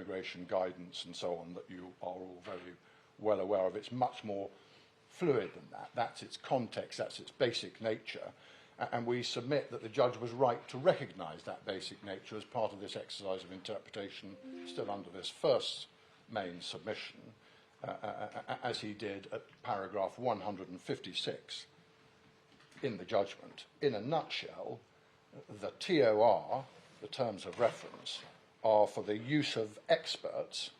immigration guidance and so on that you are all very well aware of. It's much more fluid than that. That's its context, that's its basic nature. And we submit that the judge was right to recognise that basic nature as part of this exercise of interpretation, still under this first main submission, as he did at paragraph 156 in the judgment. In a nutshell, the TOR, the terms of reference, are for the use of experts,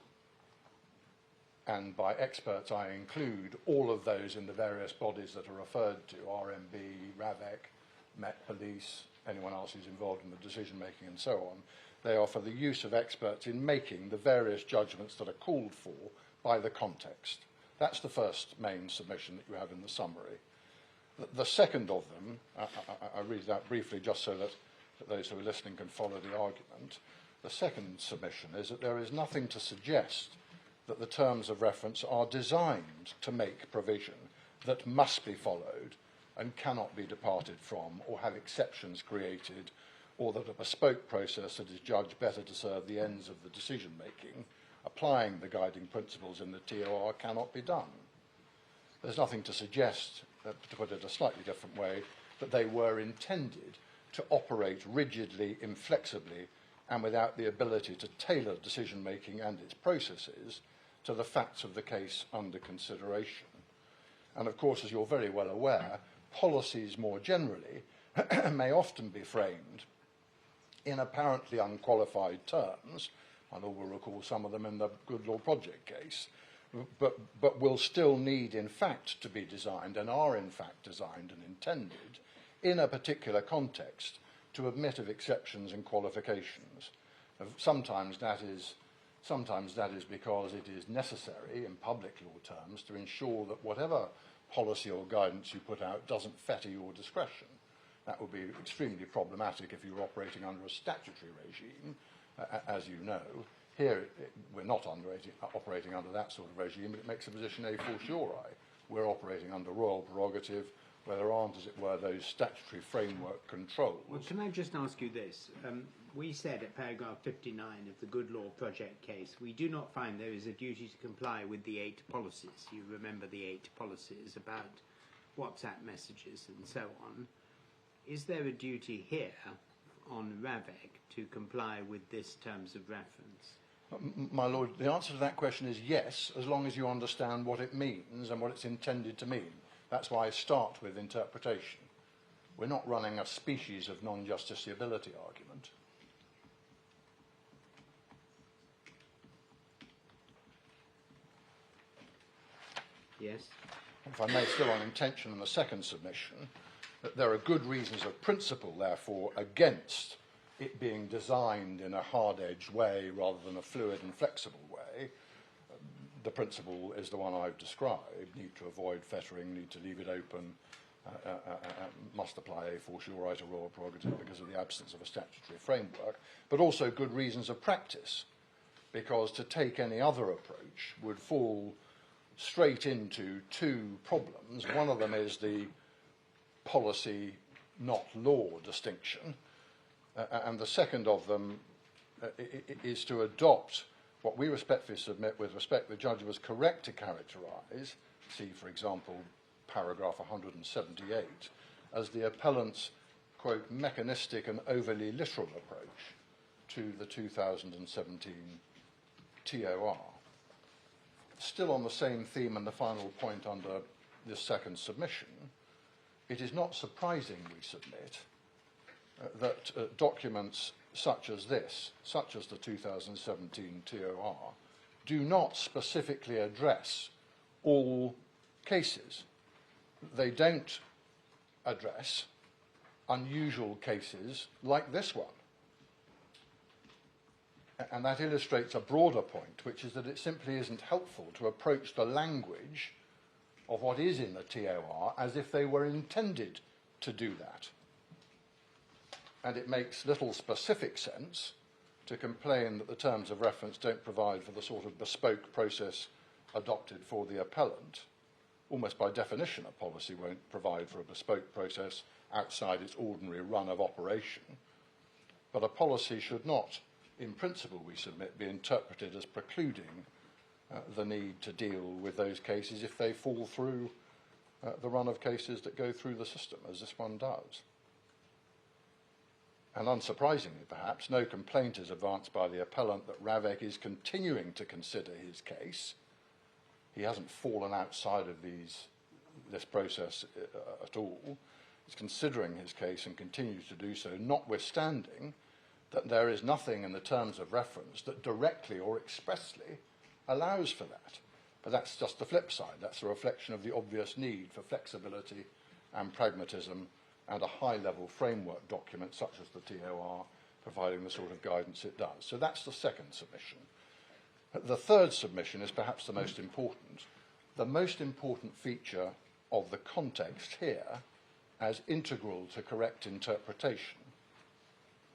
and by experts I include all of those in the various bodies that are referred to, RMB, RAVEC, Met Police, anyone else who's involved in the decision-making and so on. They are for the use of experts in making the various judgments that are called for by the context. That's the first main submission that you have in the summary. The second of them, I read that briefly just so that those who are listening can follow the argument. The second submission is that there is nothing to suggest that the terms of reference are designed to make provision that must be followed and cannot be departed from, or have exceptions created, or that a bespoke process that is judged better to serve the ends of the decision-making, applying the guiding principles in the TOR, cannot be done. There's nothing to suggest, to put it a slightly different way, that they were intended to operate rigidly, inflexibly, and without the ability to tailor decision-making and its processes to the facts of the case under consideration. And of course, as you're very well aware, policies more generally may often be framed in apparently unqualified terms, and all will recall some of them in the Good Law Project case, but will still need, in fact, to be designed, and are in fact designed and intended, in a particular context, to admit of exceptions and qualifications. Sometimes that is because it is necessary, in public law terms, to ensure that whatever policy or guidance you put out doesn't fetter your discretion. That would be extremely problematic if you were operating under a statutory regime, as you know. Here, we're not operating under that sort of regime, but it makes the position a fortiori. We're operating under royal prerogative, where there aren't, as it were, those statutory framework controls. Well, can I just ask you this? We said at paragraph 59 of the Good Law Project case, we do not find there is a duty to comply with the 8 policies. You remember the 8 policies about WhatsApp messages and so on. Is there a duty here on RAVEC to comply with this terms of reference? My Lord, the answer to that question is yes, as long as you understand what it means and what it's intended to mean. That's why I start with interpretation. We're not running a species of non-justiciability argument. Yes. If I may, still on intention in the second submission, that there are good reasons of principle, therefore, against it being designed in a hard-edged way rather than a fluid and flexible way. The principle is the one I've described: need to avoid fettering, need to leave it open, must apply a fortiori to royal prerogative because of the absence of a statutory framework, but also good reasons of practice, because to take any other approach would fall straight into 2 problems. One of them is the policy, not law distinction, and the second of them is to adopt what we respectfully submit with respect the judge was correct to characterise, see, for example, paragraph 178, as the appellant's, quote, mechanistic and overly literal approach to the 2017 TOR. Still on the same theme and the final point under this second submission, it is not surprising, we submit, that documents such as this, such as the 2017 TOR, do not specifically address all cases. They don't address unusual cases like this one. And that illustrates a broader point, which is that it simply isn't helpful to approach the language of what is in the TOR as if they were intended to do that. And it makes little specific sense to complain that the terms of reference don't provide for the sort of bespoke process adopted for the appellant. Almost by definition, a policy won't provide for a bespoke process outside its ordinary run of operation. But a policy should not in principle, we submit, be interpreted as precluding the need to deal with those cases if they fall through the run of cases that go through the system, as this one does. And unsurprisingly, perhaps, no complaint is advanced by the appellant that Ravek is continuing to consider his case. He hasn't fallen outside of this process at all. He's considering his case and continues to do so, notwithstanding that there is nothing in the terms of reference that directly or expressly allows for that. But that's just the flip side. That's a reflection of the obvious need for flexibility and pragmatism and a high-level framework document such as the TOR providing the sort of guidance it does. So that's the second submission. The third submission is perhaps the most important. The most important feature of the context here as integral to correct interpretation.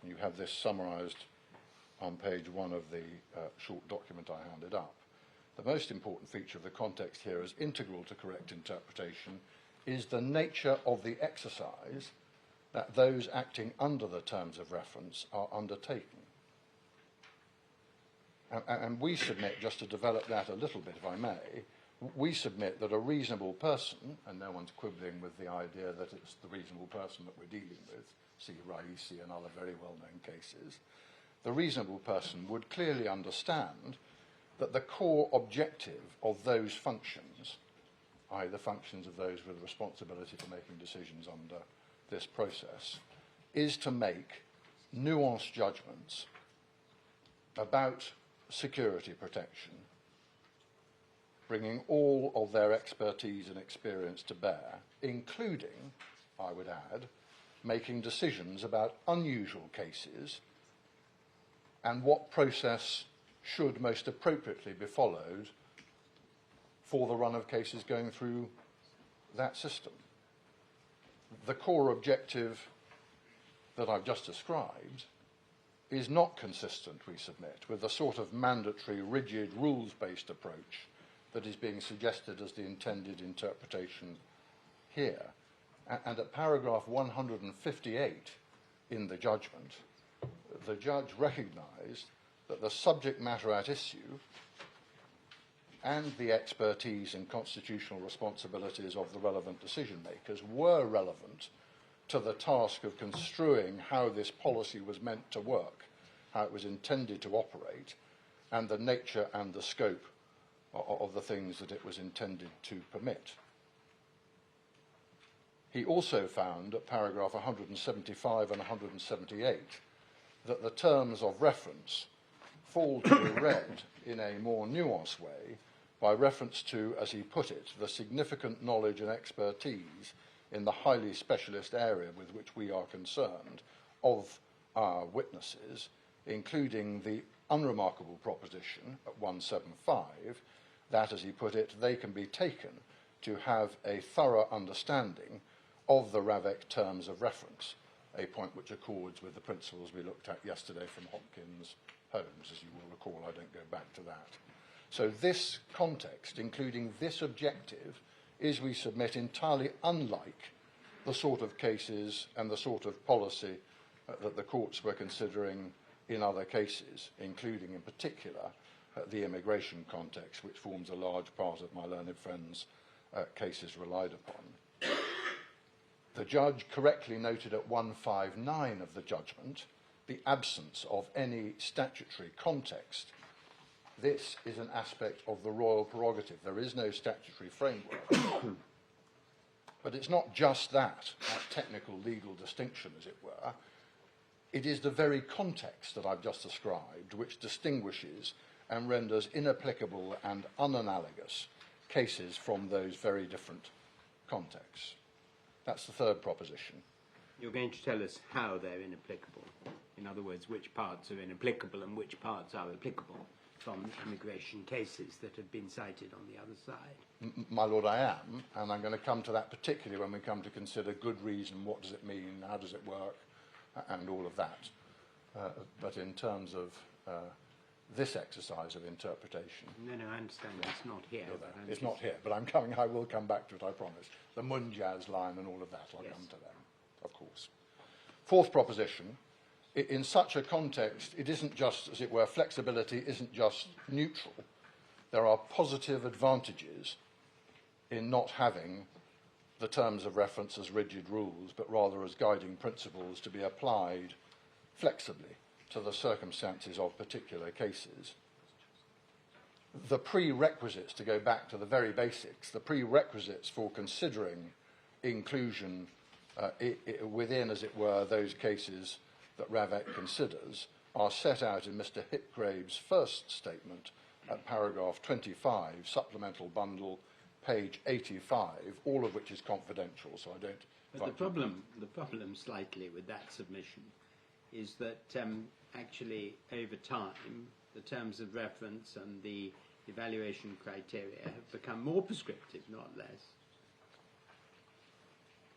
You have this summarised on page 1 of the short document I handed up. The most important feature of the context here as integral to correct interpretation is the nature of the exercise that those acting under the terms of reference are undertaking. And we submit, just to develop that a little bit, if I may, we submit that a reasonable person, and no one's quibbling with the idea that it's the reasonable person that we're dealing with, see Raisi and other very well-known cases, the reasonable person would clearly understand that the core objective of those functions, i.e. the functions of those with responsibility for making decisions under this process, is to make nuanced judgments about security protection, bringing all of their expertise and experience to bear, including, I would add, making decisions about unusual cases and what process should most appropriately be followed for the run of cases going through that system. The core objective that I've just described is not consistent, we submit, with the sort of mandatory, rigid, rules-based approach that is being suggested as the intended interpretation here. And at paragraph 158 in the judgment, the judge recognised that the subject matter at issue and the expertise and constitutional responsibilities of the relevant decision makers were relevant to the task of construing how this policy was meant to work, how it was intended to operate, and the nature and the scope of the things that it was intended to permit. He also found at paragraph 175 and 178 that the terms of reference fall to be read in a more nuanced way by reference to, as he put it, the significant knowledge and expertise in the highly specialist area with which we are concerned of our witnesses, including the unremarkable proposition at 175 that, as he put it, they can be taken to have a thorough understanding of the Ravek terms of reference, a point which accords with the principles we looked at yesterday from Hopkins Holmes. As you will recall, I don't go back to that. So this context, including this objective, is, we submit, entirely unlike the sort of cases and the sort of policy that the courts were considering in other cases, including in particular the immigration context, which forms a large part of my learned friend's cases relied upon. The judge correctly noted at 159 of the judgment the absence of any statutory context. This is an aspect of the royal prerogative. There is no statutory framework. But it's not just that technical legal distinction, as it were. It is the very context that I've just described which distinguishes and renders inapplicable and unanalogous cases from those very different contexts. That's the third proposition. You're going to tell us how they're inapplicable. In other words, which parts are inapplicable and which parts are applicable from immigration cases that have been cited on the other side. My Lord, I am, and I'm going to come to that particularly when we come to consider good reason, what does it mean, how does it work, and all of that. But in terms of this exercise of interpretation... No, I understand it's not here. It's not here, but I will come back to it, I promise. The Munjaz line and all of that, I'll come to them, of course. Fourth proposition, In such a context, it isn't just, as it were, flexibility isn't just neutral. There are positive advantages in not having the terms of reference as rigid rules, but rather as guiding principles to be applied flexibly to the circumstances of particular cases. The prerequisites, to go back to the very basics, the prerequisites for considering inclusion within, as it were, those cases that Ravek considers are set out in Mr. Hipgrave's first statement at paragraph 25, supplemental bundle, page 85, all of which is confidential, so I don't... But the problem slightly with that submission is that actually over time the terms of reference and the evaluation criteria have become more prescriptive, not less.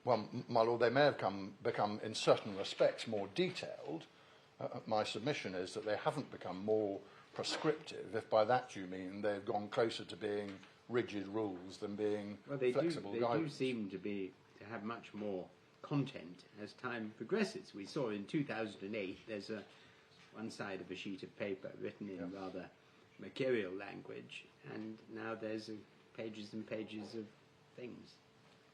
Well, my Lord, they may have become in certain respects more detailed. My submission is that they haven't become more prescriptive, if by that you mean they've gone closer to being rigid rules than being flexible guidance. They do seem to have much more content as time progresses. We saw in 2008 there's one side of a sheet of paper written in rather mercurial language, and now there's pages and pages of things.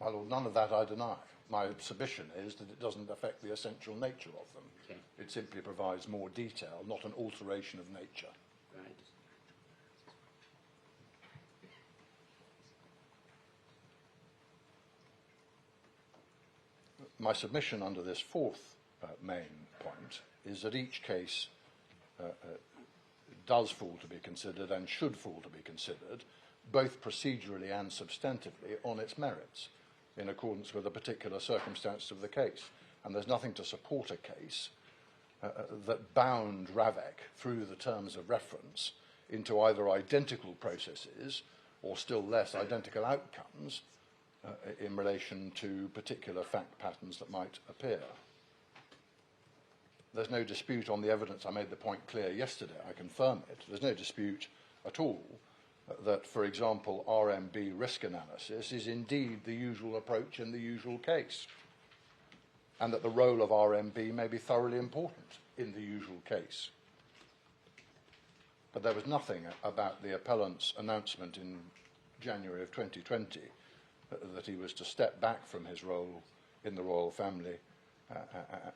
My Lord, none of that I deny. My submission is that it doesn't affect the essential nature of them. Okay. It simply provides more detail, not an alteration of nature. Right. My submission under this fourth main point is that each case does fall to be considered and should fall to be considered, both procedurally and substantively, on its merits, in accordance with the particular circumstances of the case. And there's nothing to support a case that bound Ravek through the terms of reference into either identical processes or still less identical outcomes in relation to particular fact patterns that might appear. There's no dispute on the evidence. I made the point clear yesterday. I confirm it. There's no dispute at all that, for example, RMB risk analysis is indeed the usual approach in the usual case, and that the role of RMB may be thoroughly important in the usual case. But there was nothing about the appellant's announcement in January of 2020 that he was to step back from his role in the royal family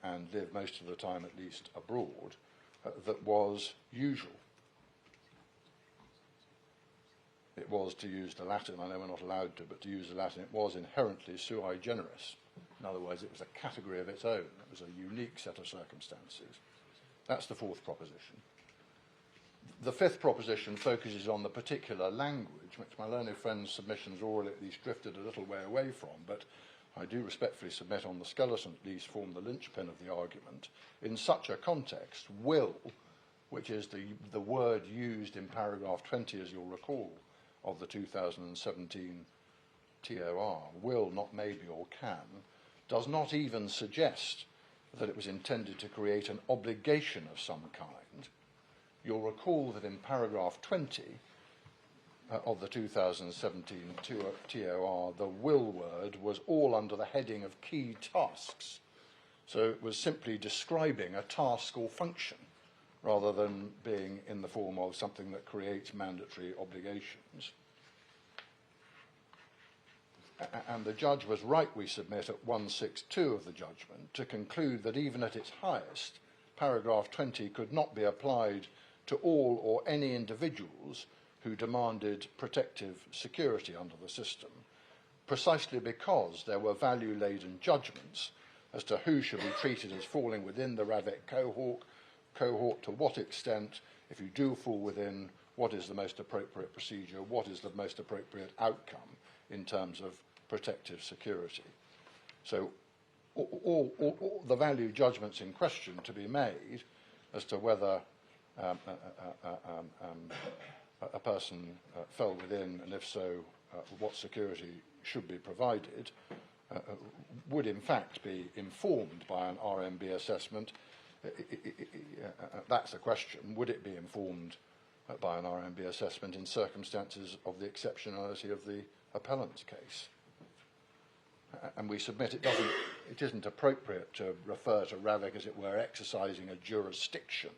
and live most of the time, at least, abroad, that was usual. It was, to use the Latin, I know we're not allowed to, but to use the Latin, it was inherently sui generis. In other words, it was a category of its own. It was a unique set of circumstances. That's the fourth proposition. The fifth proposition focuses on the particular language, which my learned friend's submissions all at least drifted a little way away from, but I do respectfully submit on the skeleton at least form the linchpin of the argument. In such a context, will, which is the word used in paragraph 20, as you'll recall, of the 2017 TOR, will, not maybe or can, does not even suggest that it was intended to create an obligation of some kind. You'll recall that in paragraph 20 of the 2017 TOR, the will word was all under the heading of key tasks. So it was simply describing a task or function rather than being in the form of something that creates mandatory obligations. And the judge was right, we submit, at 162 of the judgment to conclude that even at its highest, paragraph 20 could not be applied to all or any individuals who demanded protective security under the system, precisely because there were value-laden judgments as to who should be treated as falling within the Ravek cohort, to what extent, if you do fall within, what is the most appropriate procedure, what is the most appropriate outcome in terms of protective security. So all the value judgments in question to be made as to whether a person fell within, and if so, what security should be provided, would in fact be informed by an RMB assessment. That's the question. Would it be informed by an RMB assessment in circumstances of the exceptionality of the appellant's case? And we submit it isn't appropriate to refer to RAVEC as it were exercising a jurisdiction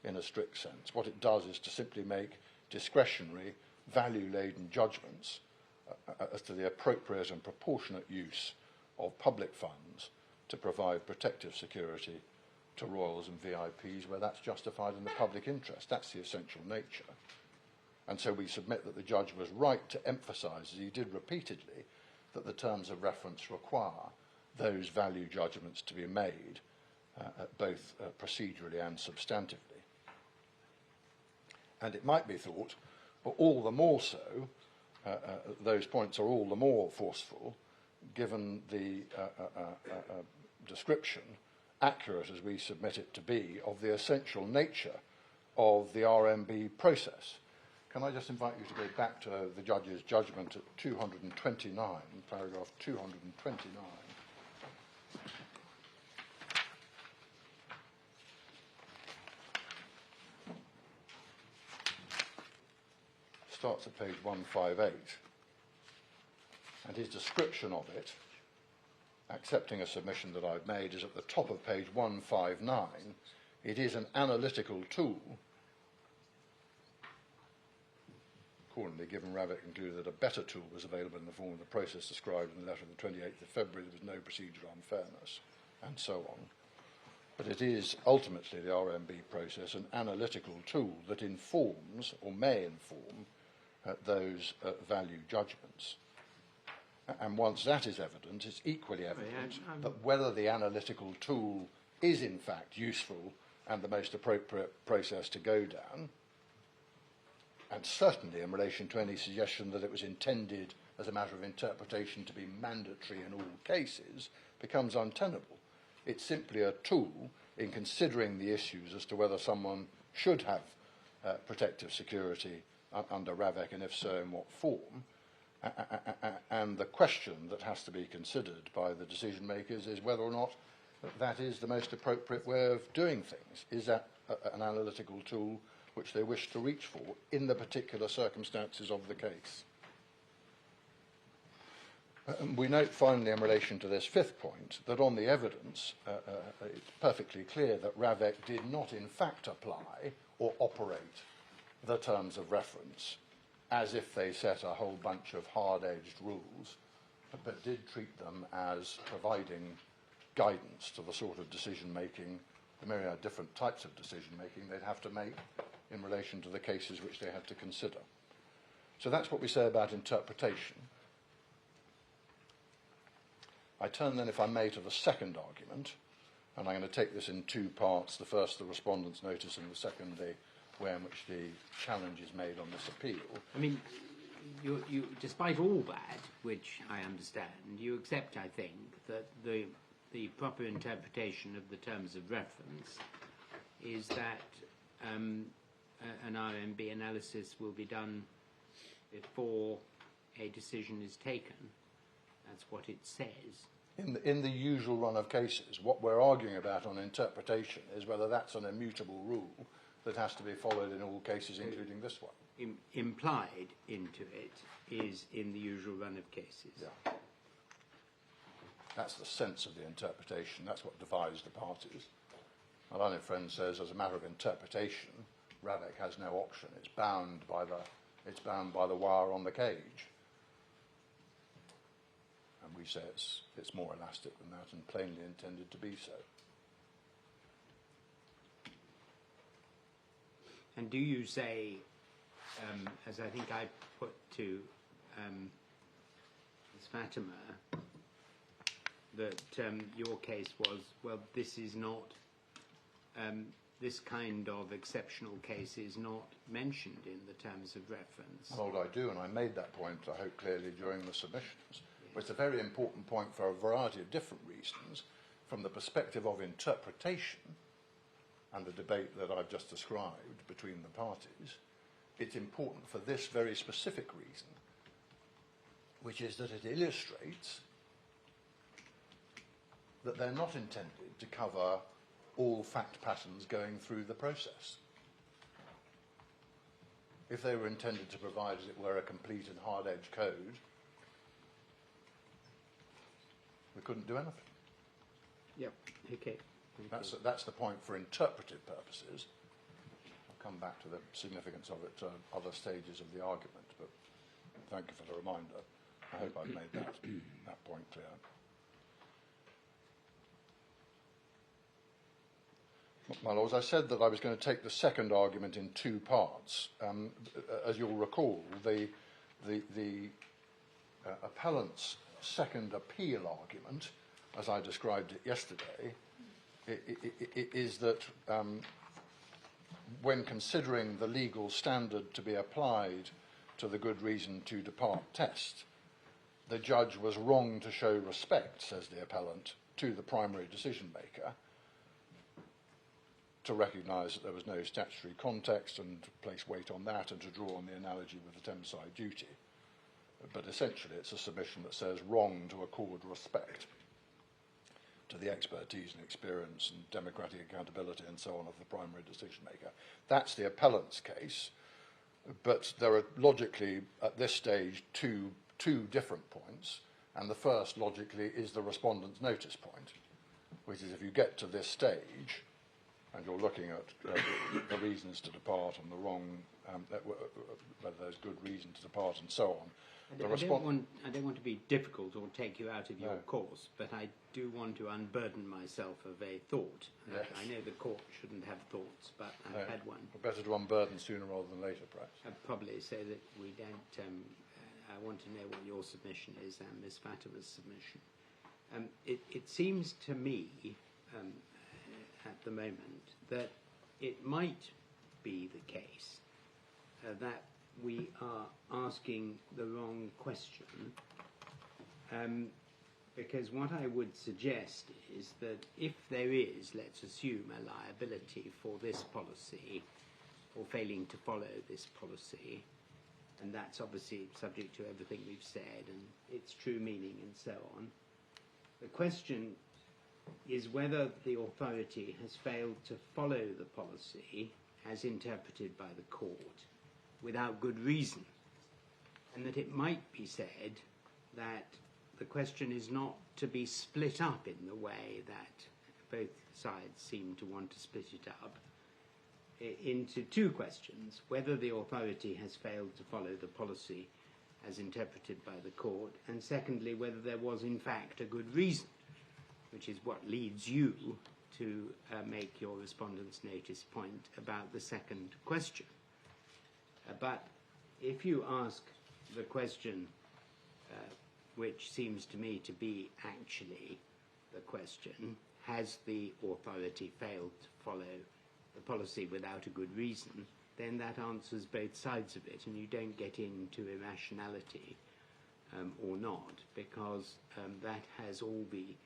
in a strict sense. What it does is to simply make discretionary, value-laden judgments as to the appropriate and proportionate use of public funds to provide protective security to royals and VIPs where that's justified in the public interest. That's the essential nature. And so we submit that the judge was right to emphasise, as he did repeatedly, that the terms of reference require those value judgments to be made both procedurally and substantively. And it might be thought, but all the more so, those points are all the more forceful given the description, accurate as we submit it to be, of the essential nature of the RMB process. Can I just invite you to go back to the judge's judgment at 229, paragraph 229. Starts at page 158. And his description of it, accepting a submission that I've made, is at the top of page 159. It is an analytical tool. Accordingly, given RAVEC concluded that a better tool was available in the form of the process described in the letter of the 28th of February, there was no procedural unfairness, and so on. But it is ultimately the RMB process, an analytical tool that informs, or may inform, those value judgments. And once that is evident, it's equally evident that whether the analytical tool is in fact useful and the most appropriate process to go down, and certainly in relation to any suggestion that it was intended as a matter of interpretation to be mandatory in all cases, becomes untenable. It's simply a tool in considering the issues as to whether someone should have protective security under RAVEC, and if so, in what form. And the question that has to be considered by the decision makers is whether or not that is the most appropriate way of doing things. Is that an analytical tool which they wish to reach for in the particular circumstances of the case? We note finally in relation to this fifth point that on the evidence it's perfectly clear that RAVEC did not in fact apply or operate the terms of reference as if they set a whole bunch of hard-edged rules, but did treat them as providing guidance to the sort of decision-making, the myriad different types of decision-making they'd have to make in relation to the cases which they had to consider. So that's what we say about interpretation. I turn then, if I may, to the second argument, and I'm going to take this in two parts. The first, the respondent's notice, and the second, the way in which the challenge is made on this appeal. I mean, you, despite all that, which I understand, you accept, I think, that the proper interpretation of the terms of reference is that an RMB analysis will be done before a decision is taken. That's what it says. In the usual run of cases, what we're arguing about on interpretation is whether that's an immutable rule that has to be followed in all cases, including this one. Implied into it is in the usual run of cases. Yeah. That's the sense of the interpretation. That's what divides the parties. My learned friend says, as a matter of interpretation, RAVEC has no option. It's bound by the wire on the cage. And we say it's more elastic than that and plainly intended to be so. And do you say, as I think I put to Ms. Fatima, that your case was, well, this is not, this kind of exceptional case is not mentioned in the terms of reference? Well, I do, and I made that point, I hope, clearly during the submissions. But it's a very important point for a variety of different reasons. From the perspective of interpretation and the debate that I've just described between the parties, it's important for this very specific reason, which is that it illustrates that they're not intended to cover all fact patterns going through the process. If they were intended to provide, as it were, a complete and hard-edged code, couldn't do anything. Yep. Okay. That's the point for interpretive purposes. I'll come back to the significance of it at other stages of the argument, but thank you for the reminder. I hope I've made that point clear. My Lords, I said that I was going to take the second argument in two parts. As you'll recall, the appellant's second appeal argument, as I described it yesterday, is that when considering the legal standard to be applied to the good reason to depart test, the judge was wrong to show respect, says the appellant, to the primary decision maker, to recognise that there was no statutory context and to place weight on that and to draw on the analogy with the Thameside duty. But essentially it's a submission that says wrong to accord respect to the expertise and experience and democratic accountability and so on of the primary decision maker. That's the appellant's case, but there are logically at this stage two different points, and the first logically is the respondent's notice point, which is if you get to this stage and you're looking at the reasons to depart and the wrong, whether there's good reason to depart and so on. I don't want to be difficult or take you out of your course, but I do want to unburden myself of a thought. Yes. I know the court shouldn't have thoughts, but I've had one. Better to unburden sooner rather than later, perhaps. Probably, so that we don't... I want to know what your submission is and Ms. Fatima's submission. It seems to me, at the moment, that it might be the case that we are asking the wrong question, because what I would suggest is that if there is, let's assume, a liability for this policy or failing to follow this policy, and that's obviously subject to everything we've said and its true meaning and so on, the question is whether the authority has failed to follow the policy as interpreted by the court without good reason, and that it might be said that the question is not to be split up in the way that both sides seem to want to split it up into two questions: whether the authority has failed to follow the policy as interpreted by the court, and secondly, whether there was in fact a good reason, which is what leads you to make your respondent's notice point about the second question. But if you ask the question, which seems to me to be actually the question, has the authority failed to follow the policy without a good reason, then that answers both sides of it, and you don't get into irrationality or not, because that has all the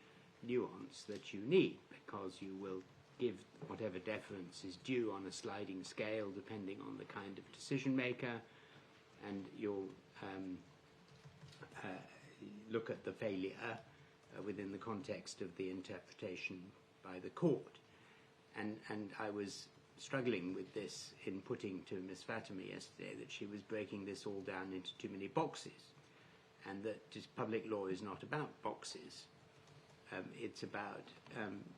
nuance that you need, because you will give whatever deference is due on a sliding scale depending on the kind of decision maker, and you'll look at the failure within the context of the interpretation by the court. And I was struggling with this in putting to Ms. Fatima yesterday that she was breaking this all down into too many boxes, and that public law is not about boxes. It's about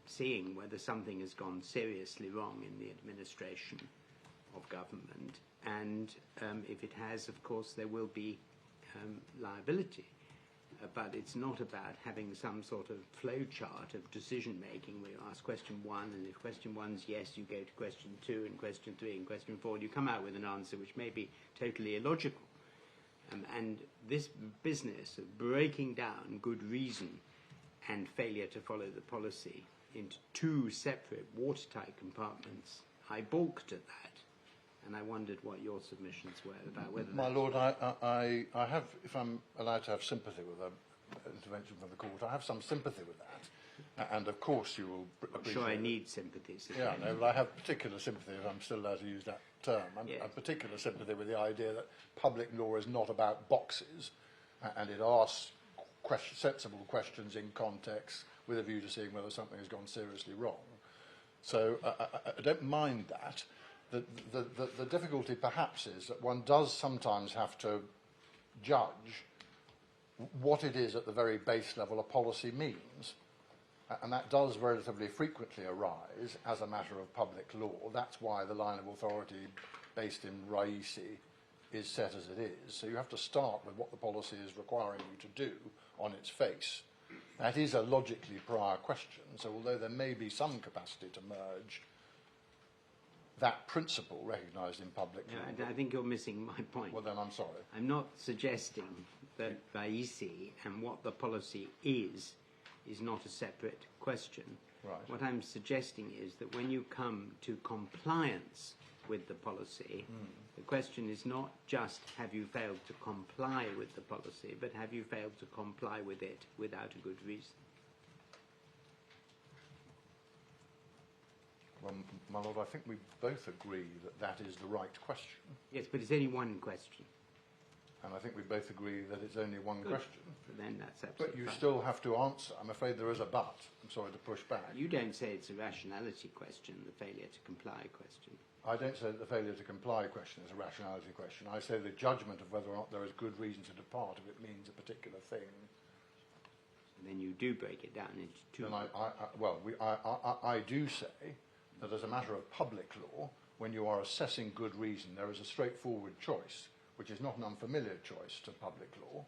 seeing whether something has gone seriously wrong in the administration of government, and if it has, of course, there will be liability. But it's not about having some sort of flow chart of decision making where you ask question one, and if question one's yes, you go to question two and question three and question four, and you come out with an answer which may be totally illogical. And this business of breaking down good reason and failure to follow the policy into two separate watertight compartments, I balked at that, and I wondered what your submissions were about whether. My Lord, I have, if I'm allowed to have sympathy with an intervention from the court, I have some sympathy with that, and of course you will appreciate. I'm sure I need sympathy. So yeah, no, but I have particular sympathy, if I'm still allowed to use that term, and yes. a particular sympathy with the idea that public law is not about boxes, and it asks sensible questions in context with a view to seeing whether something has gone seriously wrong. So I don't mind that. The difficulty perhaps is that one does sometimes have to judge what it is at the very base level a policy means. And that does relatively frequently arise as a matter of public law. That's why the line of authority based in Raisi is set as it is. So you have to start with what the policy is requiring you to do on its face. That is a logically prior question. So although there may be some capacity to merge that principle recognised in public law. I think you're missing my point. Well, then I'm sorry. I'm not suggesting that Raisi and what the policy is not a separate question. Right. What I'm suggesting is that when you come to compliance with the policy, the question is not just have you failed to comply with the policy, but have you failed to comply with it without a good reason? Well, my Lord, I think we both agree that that is the right question. Yes, but it's only one question. And I think we both agree that it's only one question. But then that's absolutely But you fine. still have to answer. I'm afraid there is a but. I'm sorry to push back. You don't say it's a rationality question, the failure to comply question. I don't say that the failure to comply question is a rationality question. I say the judgment of whether or not there is good reason to depart if it means a particular thing. And then you do break it down into two. Then I do say that as a matter of public law, when you are assessing good reason, there is a straightforward choice, which is not an unfamiliar choice to public law,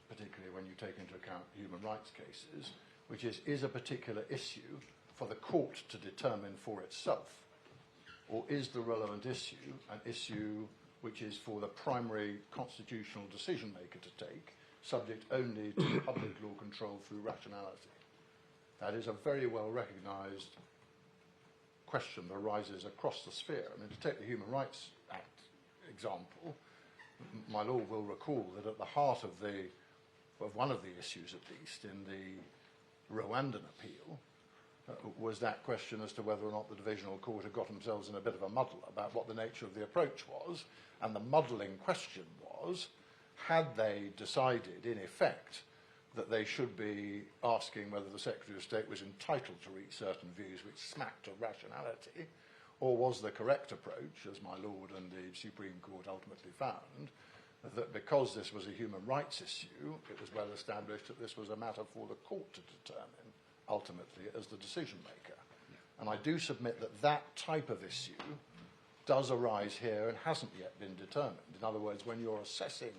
particularly when you take into account human rights cases, which is a particular issue for the court to determine for itself, or is the relevant issue an issue which is for the primary constitutional decision maker to take, subject only to public law control through rationality? That is a very well recognised question that arises across the sphere. I mean, to take the Human Rights Act example, my Lord will recall that at the heart of one of the issues, at least, in the Rwandan appeal, was that question as to whether or not the divisional court had got themselves in a bit of a muddle about what the nature of the approach was. And the muddling question was, had they decided, in effect, that they should be asking whether the Secretary of State was entitled to reach certain views which smacked of rationality, or was the correct approach, as my Lord and the Supreme Court ultimately found, that because this was a human rights issue, it was well established that this was a matter for the court to determine, ultimately, as the decision maker. And I do submit that that type of issue does arise here and hasn't yet been determined. In other words, when you're assessing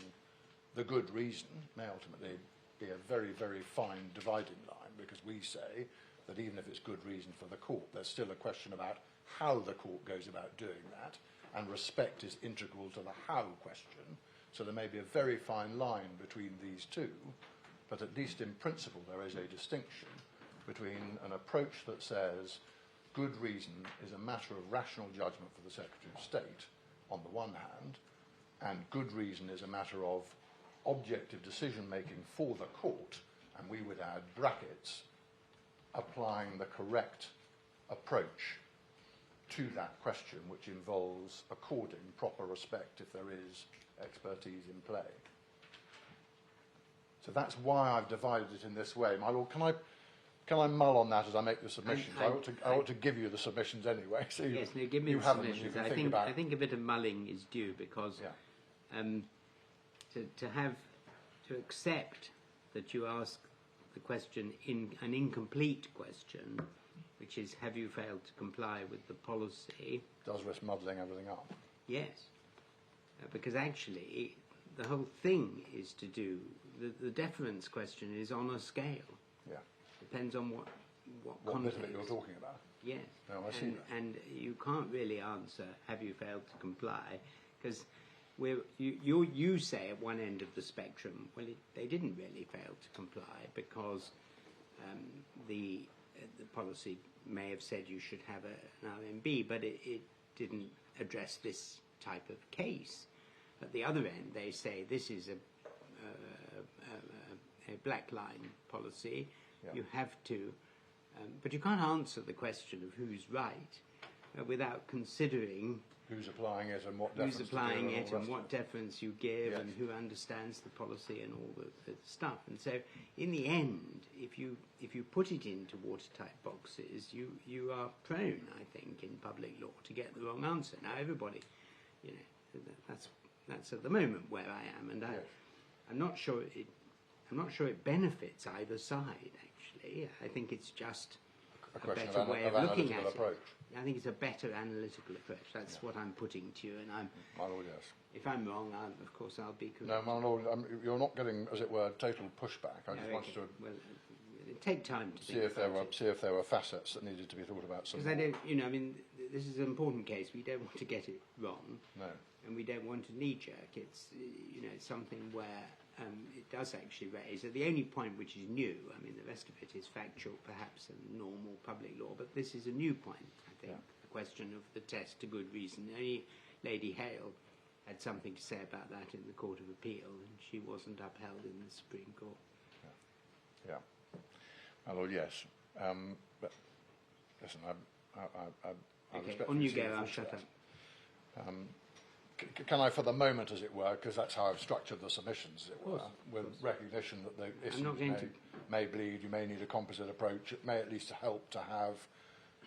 the good reason, may ultimately be a very, very fine dividing line, because we say that even if it's good reason for the court, there's still a question about how the court goes about doing that, and respect is integral to the how question. So there may be a very fine line between these two, but at least in principle there is a distinction between an approach that says good reason is a matter of rational judgment for the Secretary of State on the one hand, and good reason is a matter of objective decision making for the court, and we would add brackets, applying the correct approach to that question, which involves according proper respect if there is expertise in play. So that's why I've divided it in this way. My Lord, can I mull on that as I make the submissions? I ought to give you the submissions anyway. So yes, no, give me the submissions. I think a bit of mulling is due, because to accept that you ask the question in an incomplete question, which is have you failed to comply with the policy, does risk muddling everything up. Yes, because actually the whole thing is to do, the deference question is on a scale. Yeah. Depends on what context. Bit of it you're talking about. Yes. No, I see that. And you can't really answer have you failed to comply, because you say at one end of the spectrum, well, they didn't really fail to comply because the policy may have said you should have an RMB, but it didn't address this type of case. At the other end, they say this is a black line policy. Yeah. You have to, but you can't answer the question of who's right without considering who's applying it and what deference and what deference you give, yes, and who understands the policy and all the stuff. And so, in the end, if you put it into watertight boxes, you are prone, I think, in public law to get the wrong answer. Now, everybody, that's at the moment where I am, and I'm not sure I'm not sure it benefits either side, actually. I think it's just A question better way of looking at analytical approach. it. I think it's a better analytical approach. That's what I'm putting to you, and My lord, yes. if I'm wrong, of course I'll be correct. No, my lord, you're not getting, as it were, total pushback. I just wanted to Well, take time to see think if there about were see if there were facets that needed to be thought about. Because I don't, I mean, this is an important case. We don't want to get it wrong. No. And we don't want to knee-jerk. It's, it's something where it does actually raise. The only point which is new, I mean, the rest of it is factual, perhaps, and normal public law, but this is a new point, I think, the question of the test to good reason. Only Lady Hale had something to say about that in the Court of Appeal, and she wasn't upheld in the Supreme Court. Yeah. My lord, yes. But listen, I Okay, respect on you see go, your I'll thoughts shut there. up. Can I, for the moment, as it were, because that's how I've structured the submissions, as it were, with recognition that the issues may bleed, you may need a composite approach, it may at least help to have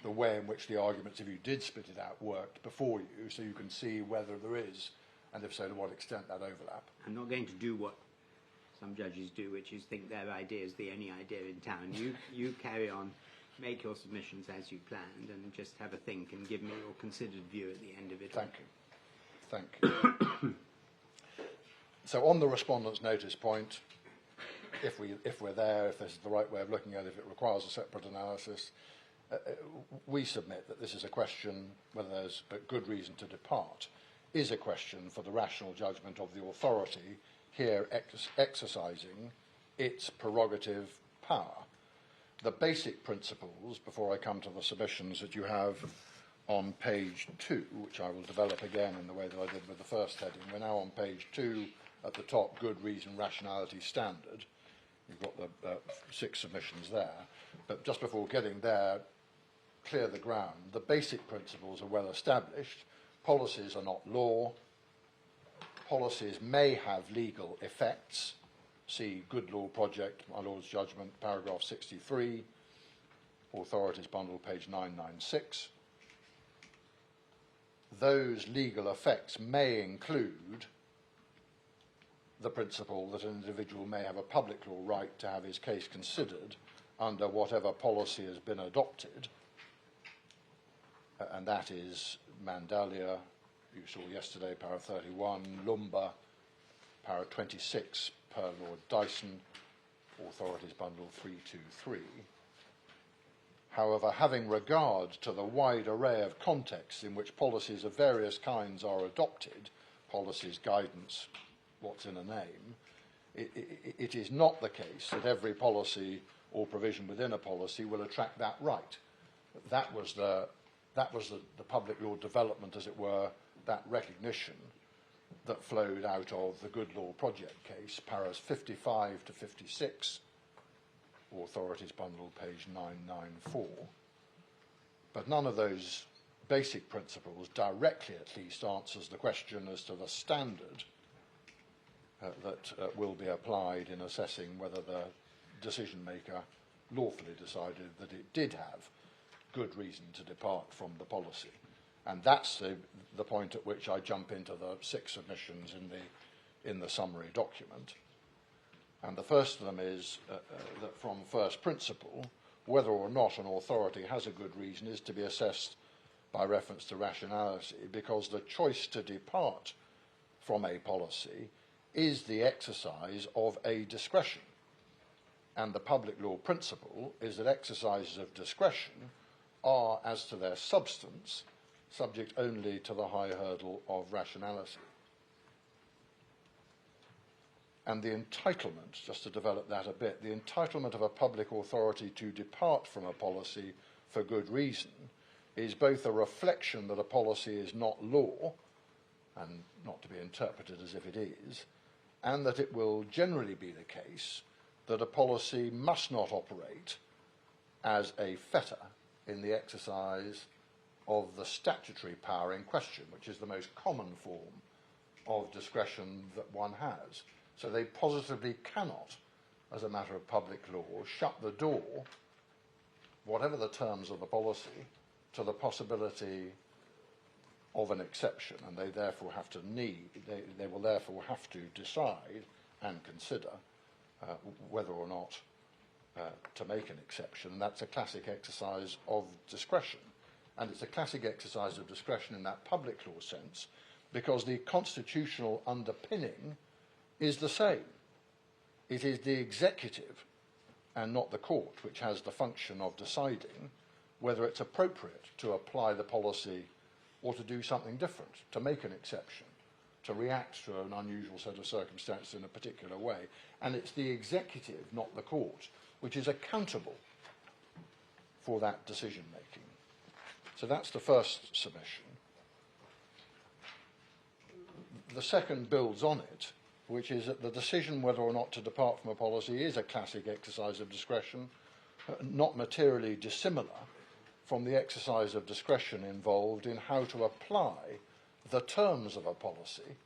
the way in which the arguments, if you did spit it out, worked before you, so you can see whether there is, and if so, to what extent that overlap. I'm not going to do what some judges do, which is think their idea is the only idea in town. You carry on, make your submissions as you planned, and just have a think and give me your considered view at the end of it. Thank you. Thank you. So on the respondent's notice point, if we're there, if this is the right way of looking at it, if it requires a separate analysis, we submit that this is a question, whether there's a good reason to depart, is a question for the rational judgment of the authority here exercising its prerogative power. The basic principles, before I come to the submissions that you have on page 2, which I will develop again in the way that I did with the first heading. We're now on page 2 at the top, good reason, rationality, standard. You've got the 6 submissions there. But just before getting there, clear the ground. The basic principles are well established. Policies are not law. Policies may have legal effects. See Good Law Project, My Lord's Judgment, paragraph 63, Authorities Bundle, page 996. Those legal effects may include the principle that an individual may have a public law right to have his case considered under whatever policy has been adopted, and that is Mandalia, you saw yesterday, para 31, Lumba, para 26, per Lord Dyson, Authorities Bundle 323. However, having regard to the wide array of contexts in which policies of various kinds are adopted, policies, guidance, what's in a name, it is not the case that every policy or provision within a policy will attract that right. That was the public law development, as it were, that recognition that flowed out of the Good Law Project case, paras 55 to 56, Authorities Bundle, page 994. But none of those basic principles directly, at least, answers the question as to the standard that will be applied in assessing whether the decision maker lawfully decided that it did have good reason to depart from the policy. And that's the point at which I jump into the 6 submissions in the summary document. And the first of them is that from first principle, whether or not an authority has a good reason is to be assessed by reference to rationality, because the choice to depart from a policy is the exercise of a discretion. And the public law principle is that exercises of discretion are, as to their substance, subject only to the high hurdle of rationality. And the entitlement, just to develop that a bit, the entitlement of a public authority to depart from a policy for good reason is both a reflection that a policy is not law, and not to be interpreted as if it is, and that it will generally be the case that a policy must not operate as a fetter in the exercise of the statutory power in question, which is the most common form of discretion that one has. So they positively cannot, as a matter of public law, shut the door, whatever the terms of the policy, to the possibility of an exception, and they therefore have to they will therefore have to decide and consider whether or not to make an exception. And that's a classic exercise of discretion. And it's a classic exercise of discretion in that public law sense, because the constitutional underpinning is the same. It is the executive and not the court which has the function of deciding whether it's appropriate to apply the policy or to do something different, to make an exception, to react to an unusual set of circumstances in a particular way. And it's the executive, not the court, which is accountable for that decision-making. So that's the first submission. The second builds on it, which is that the decision whether or not to depart from a policy is a classic exercise of discretion, not materially dissimilar from the exercise of discretion involved in how to apply the terms of a policy.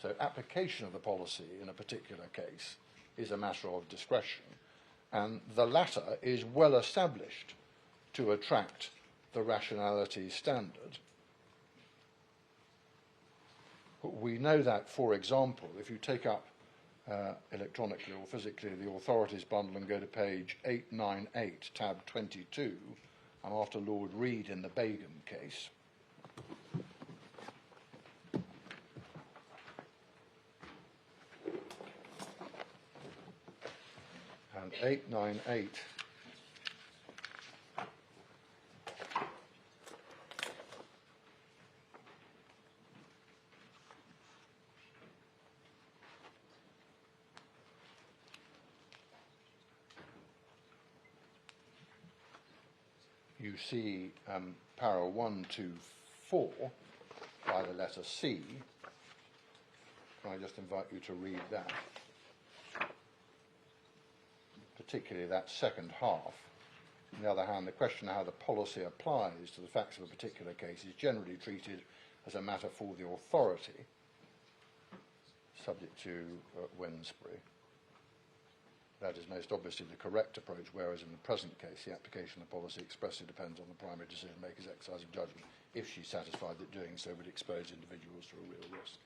So application of the policy in a particular case is a matter of discretion, and the latter is well established to attract the rationality standard. We know that, for example, if you take up electronically or physically the authorities bundle and go to page 898, tab 22, I'm after Lord Reed in the Begum case. And 898 you see para 124 by the letter C. Can I just invite you to read that? Particularly that second half. On the other hand, the question of how the policy applies to the facts of a particular case is generally treated as a matter for the authority, subject to Wednesbury. That is most obviously the correct approach, whereas in the present case, the application of policy expressly depends on the primary decision-maker's exercise of judgment, if she's satisfied that doing so would expose individuals to a real risk,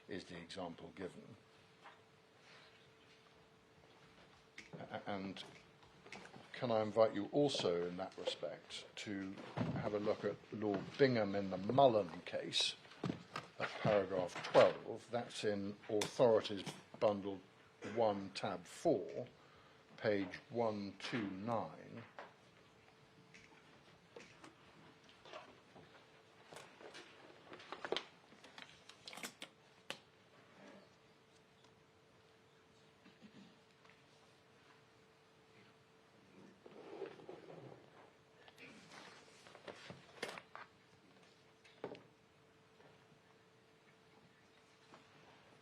is the example given. And can I invite you also, in that respect, to have a look at Lord Bingham in the Mullen case, at paragraph 12. That's in Authorities Bundle 1, tab 4, page 129.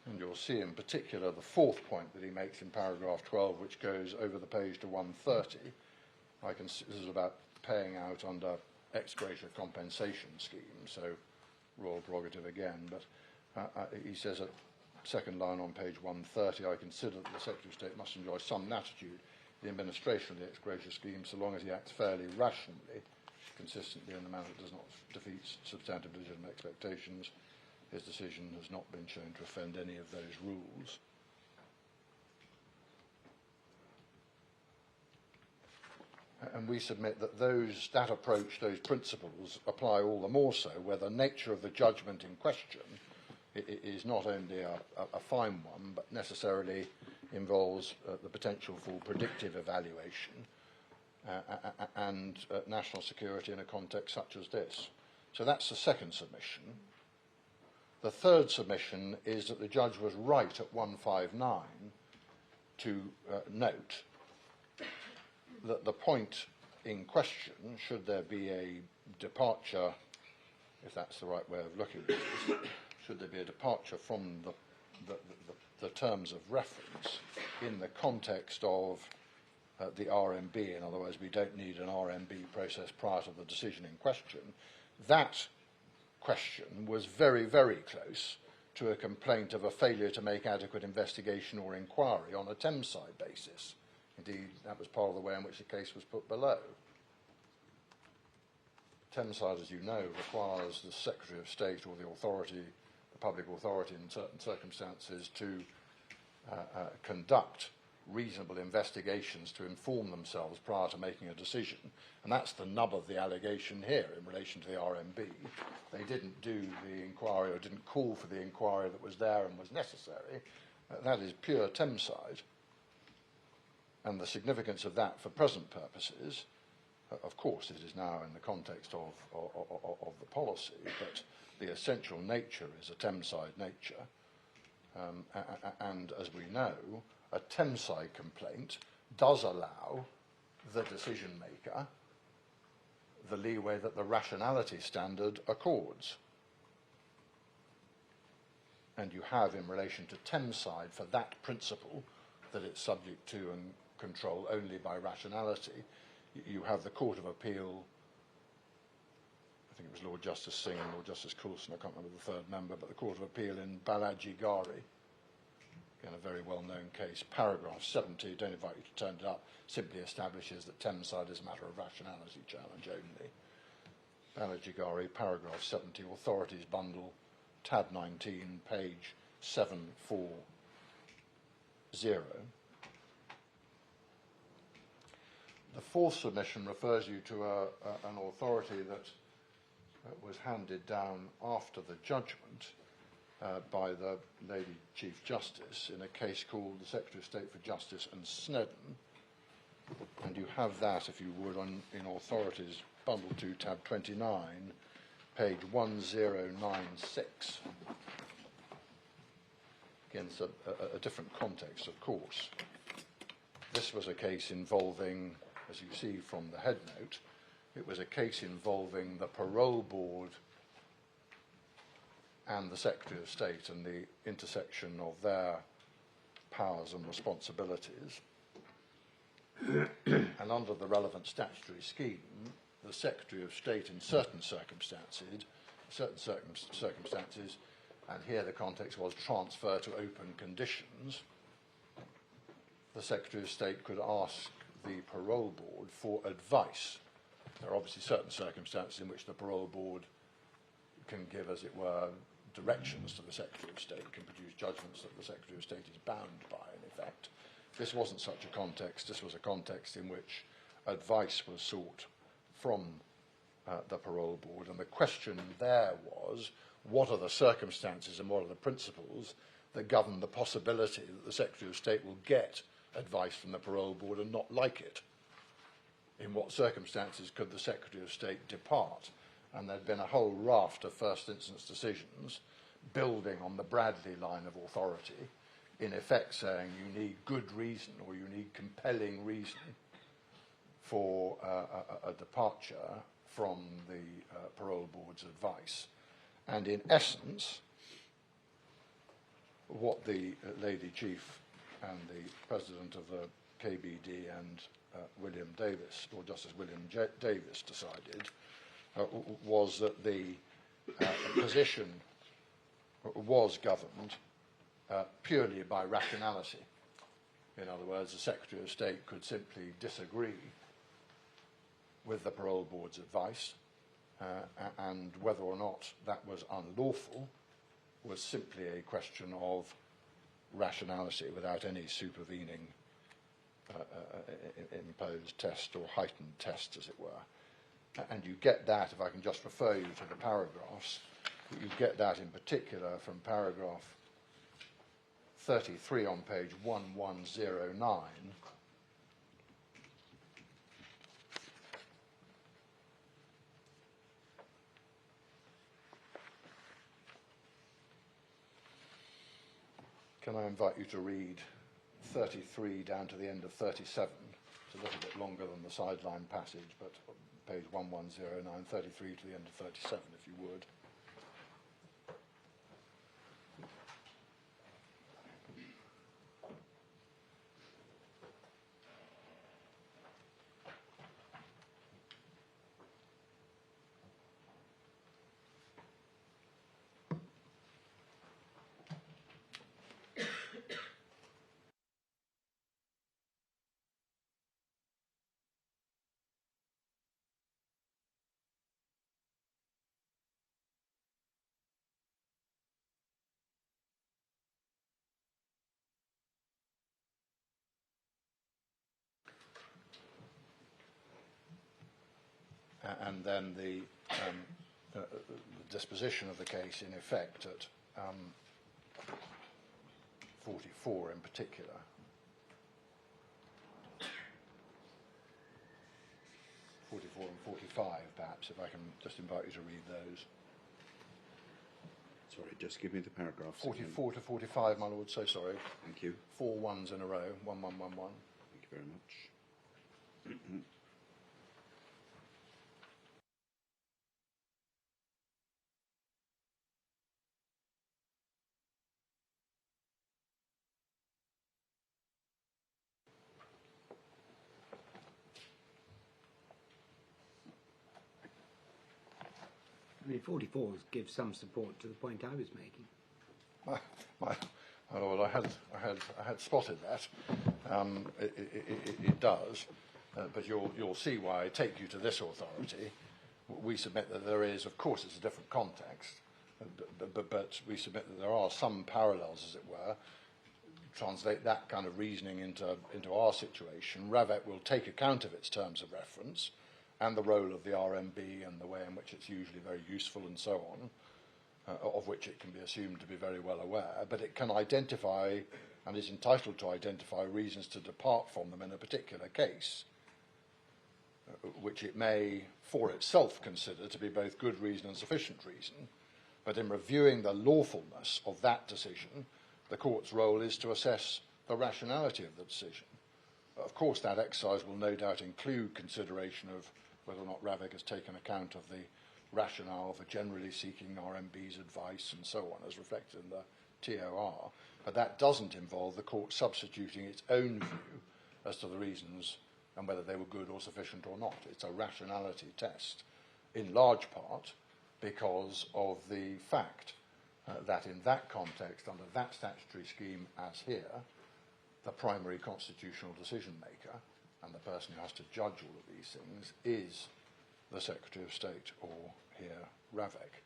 And you'll see in particular the fourth point that he makes in paragraph 12, which goes over the page to 130. This is about paying out under ex gratia compensation scheme, so royal prerogative again. But he says at second line on page 130, I consider that the Secretary of State must enjoy some latitude in the administration of the ex gratia scheme, so long as he acts fairly, rationally, consistently in a manner that does not defeat substantive legitimate expectations. His decision has not been shown to offend any of those rules. And we submit that that approach, those principles, apply all the more so where the nature of the judgment in question is not only a fine one, but necessarily involves the potential for predictive evaluation and national security in a context such as this. So that's the second submission. The third submission is that the judge was right at 159 to note that the point in question, should there be a departure, if that's the right way of looking at this, should there be a departure from the terms of reference in the context of the RMB, in other words, we don't need an RMB process prior to the decision in question, that question was very, very close to a complaint of a failure to make adequate investigation or inquiry on a Thameside basis. Indeed, that was part of the way in which the case was put below. Thameside, as you know, requires the Secretary of State or the authority, the public authority in certain circumstances, to conduct reasonable investigations to inform themselves prior to making a decision. And that's the nub of the allegation here in relation to the RMB. They didn't do the inquiry or didn't call for the inquiry that was there and was necessary. That is pure Thameside. And the significance of that for present purposes, of course, it is now in the context of the policy, but the essential nature is a Thameside nature. And as we know, a Thameside complaint does allow the decision maker the leeway that the rationality standard accords. And you have, in relation to Thameside, for that principle, that it's subject to and controlled only by rationality, you have the Court of Appeal, I think it was Lord Justice Singh and Lord Justice Coulson, I can't remember the third member, but the Court of Appeal in Balaji Gari, again a very well-known case, paragraph 70, don't invite you to turn it up, simply establishes that Thameside is a matter of rationality challenge only. Balaji Gari, paragraph 70, Authorities Bundle, tab 19, page 740. The fourth submission refers you to an authority that was handed down after the judgment by the Lady Chief Justice in a case called the Secretary of State for Justice and Snedden. And you have that, if you would, in Authorities Bundle 2, tab 29, page 1096. Again, it's a different context, of course. This was a case involving, as you see from the head note, it was a case involving the parole board and the Secretary of State and the intersection of their powers and responsibilities. And under the relevant statutory scheme, the Secretary of State in certain circumstances, and here the context was transfer to open conditions, the Secretary of State could ask the parole board for advice. There are obviously certain circumstances in which the parole board can give, as it were, directions to the Secretary of State, can produce judgments that the Secretary of State is bound by, in effect. This wasn't such a context. This was a context in which advice was sought from the parole board, and the question there was, what are the circumstances and what are the principles that govern the possibility that the Secretary of State will get advice from the parole board and not like it? In what circumstances could the Secretary of State depart? And there'd been a whole raft of first instance decisions building on the Bradley line of authority, in effect saying you need good reason or you need compelling reason for a departure from the parole board's advice. And in essence, what the Lady Chief and the President of the KBD and William Davis, Lord Justice William Davis, decided was that the position was governed purely by rationality. In other words, the Secretary of State could simply disagree with the parole board's advice, and whether or not that was unlawful was simply a question of rationality without any supervening imposed test or heightened test, as it were. And you get that, if I can just refer you to the paragraphs, you get that in particular from paragraph 33 on page 1109. Can I invite you to read 33 down to the end of 37? It's a little bit longer than the sideline passage, but page 1109, 33 to the end of 37, if you would. and then the disposition of the case in effect at 44 in particular. '44 and 45, perhaps, if I can just invite you to read those. Sorry, just give me the paragraphs. 44 to 45, my lord, so sorry. Thank you. 4 ones in a row, 1111. Thank you very much. I mean, 44 gives some support to the point I was making. My lord, I had spotted that. It does, but you'll see why I take you to this authority. We submit that there is, of course, it's a different context, but we submit that there are some parallels, as it were. Translate that kind of reasoning into our situation. Ravek will take account of its terms of reference and the role of the RMB and the way in which it's usually very useful and so on, of which it can be assumed to be very well aware, but it can identify and is entitled to identify reasons to depart from them in a particular case, which it may for itself consider to be both good reason and sufficient reason, but in reviewing the lawfulness of that decision, the court's role is to assess the rationality of the decision. Of course, that exercise will no doubt include consideration of whether or not Ravek has taken account of the rationale for generally seeking RMB's advice and so on, as reflected in the TOR, but that doesn't involve the court substituting its own view as to the reasons and whether they were good or sufficient or not. It's a rationality test, in large part because of the fact that in that context, under that statutory scheme as here, the primary constitutional decision maker and the person who has to judge all of these things is the Secretary of State, or here, Ravek.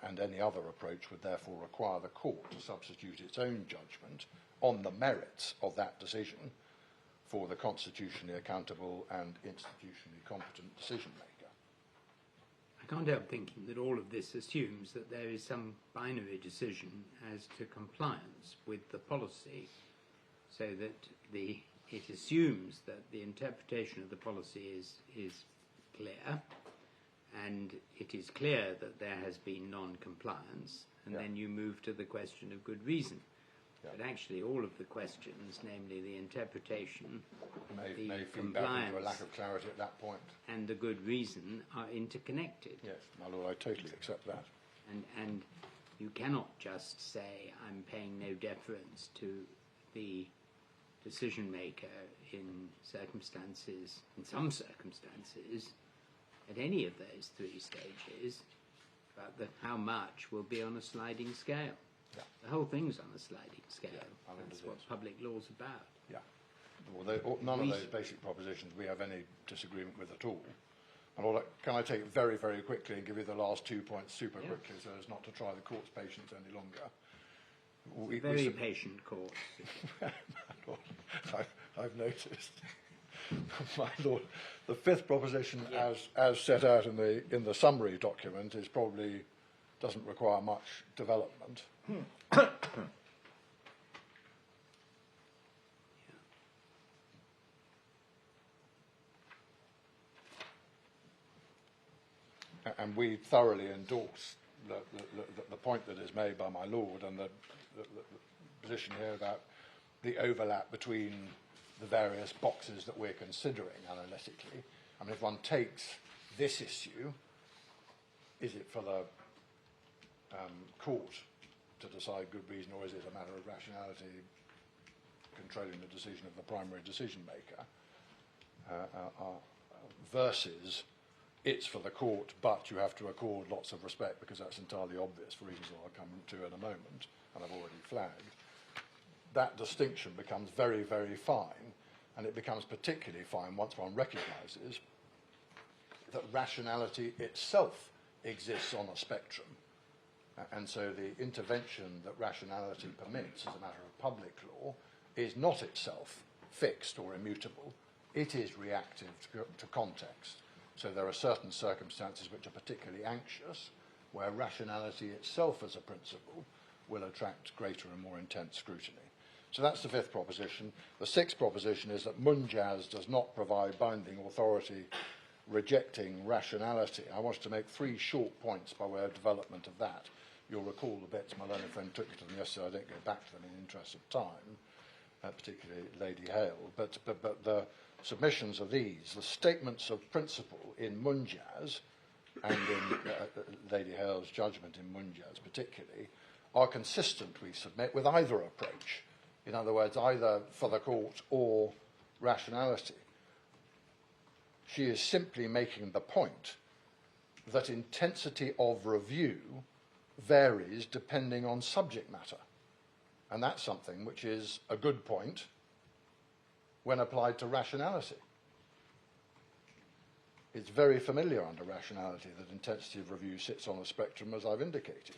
And any other approach would therefore require the court to substitute its own judgment on the merits of that decision for the constitutionally accountable and institutionally competent decision maker. I can't help thinking that all of this assumes that there is some binary decision as to compliance with the policy, so that it assumes that the interpretation of the policy is clear, and it is clear that there has been non-compliance, and then you move to the question of good reason. But actually all of the questions, namely the interpretation, may feed back into a lack of clarity at that point. And the good reason are interconnected. Yes, my lord, I totally accept that. And you cannot just say, I'm paying no deference to the decision maker in some circumstances, at any of those three stages, but that how much will be on a sliding scale. Yeah. The whole thing's on a sliding scale. Yeah, that's what public law's about. Yeah. Well, none of those basic propositions we have any disagreement with at all. And can I take it very, very quickly and give you the last 2 points super quickly so as not to try the court's patience any longer? Very patient court. I've noticed. My lord, the fifth proposition, as set out in the summary document, is probably doesn't require much development. And we thoroughly endorse the point that is made by my lord and the position here about the overlap between the various boxes that we're considering analytically. I mean, if one takes this issue, is it for the court to decide good reason, or is it a matter of rationality controlling the decision of the primary decision maker, versus it's for the court, but you have to accord lots of respect because that's entirely obvious for reasons I'll come to in a moment, and I've already flagged. That distinction becomes very, very fine, and it becomes particularly fine once one recognises that rationality itself exists on a spectrum. And so the intervention that rationality permits as a matter of public law is not itself fixed or immutable. It is reactive to context. So there are certain circumstances which are particularly anxious, where rationality itself as a principle will attract greater and more intense scrutiny. So that's the fifth proposition. The sixth proposition is that Munjaz does not provide binding authority rejecting rationality. I wanted to make three short points by way of development of that. You'll recall the bits my learned friend took to them yesterday. I didn't go back to them in the interest of time, particularly Lady Hale. But the submissions are these. The statements of principle in Munjaz and in Lady Hale's judgment in Munjaz particularly are consistent, we submit, with either approach. In other words, either for the court or rationality. She is simply making the point that intensity of review varies depending on subject matter. And that's something which is a good point when applied to rationality. It's very familiar under rationality that intensity of review sits on a spectrum, as I've indicated.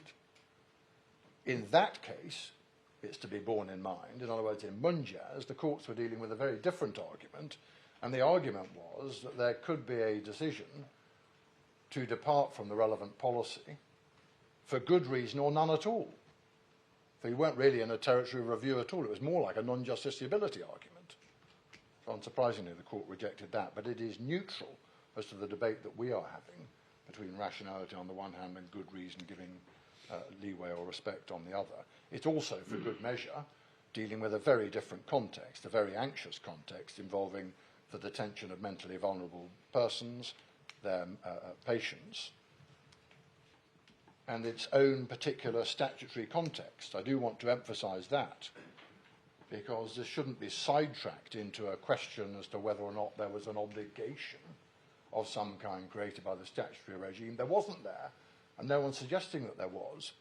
In that case, it's to be borne in mind. In other words, in Munjaz, the courts were dealing with a very different argument, and the argument was that there could be a decision to depart from the relevant policy for good reason or none at all. So you weren't really in a territory of review at all. It was more like a non-justiciability argument. Unsurprisingly, the court rejected that, but it is neutral as to the debate that we are having between rationality on the one hand and good reason giving leeway or respect on the other. It's also, for good measure, dealing with a very different context, a very anxious context involving the detention of mentally vulnerable persons, their patients, and its own particular statutory context. I do want to emphasise that, because this shouldn't be sidetracked into a question as to whether or not there was an obligation of some kind created by the statutory regime. There wasn't there, and no one's suggesting that there was.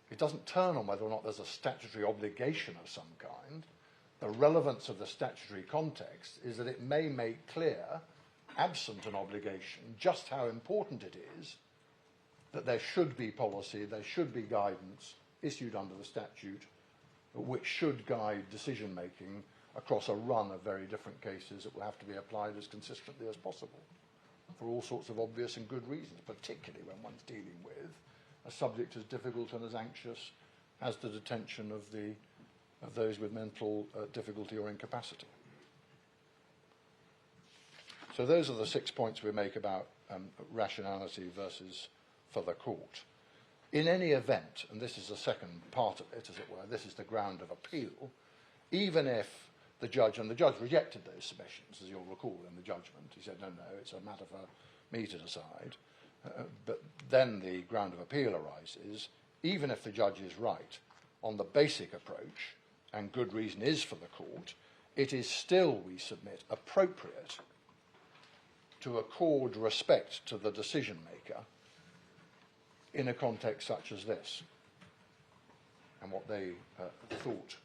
It doesn't turn on whether or not there's a statutory obligation of some kind. The relevance of the statutory context is that it may make clear, absent an obligation, just how important it is that there should be policy, there should be guidance issued under the statute which should guide decision-making across a run of very different cases that will have to be applied as consistently as possible for all sorts of obvious and good reasons, particularly when one's dealing with a subject as difficult and as anxious as the detention of those with mental difficulty or incapacity. So those are the 6 points we make about rationality versus for the court. In any event, and this is the second part of it, as it were, this is the ground of appeal, even if the judge rejected those submissions, as you'll recall in the judgment, he said, no, it's a matter for me to decide, but then the ground of appeal arises, even if the judge is right on the basic approach, and good reason is for the court, it is still, we submit, appropriate to accord respect to the decision maker in a context such as this, and what they thought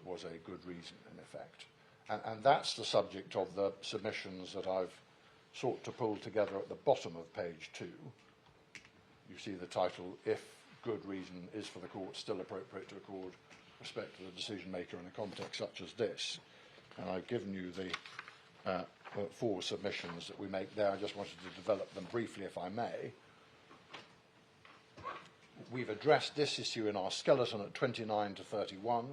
was a good reason, in effect. And that's the subject of the submissions that I've sought to pull together at the bottom of page 2. You see the title, If Good Reason is for the Court Still Appropriate to Accord Respect to the Decision Maker in a Context Such as This. And I've given you the 4 submissions that we make there. I just wanted to develop them briefly, if I may. We've addressed this issue in our skeleton at 29 to 31,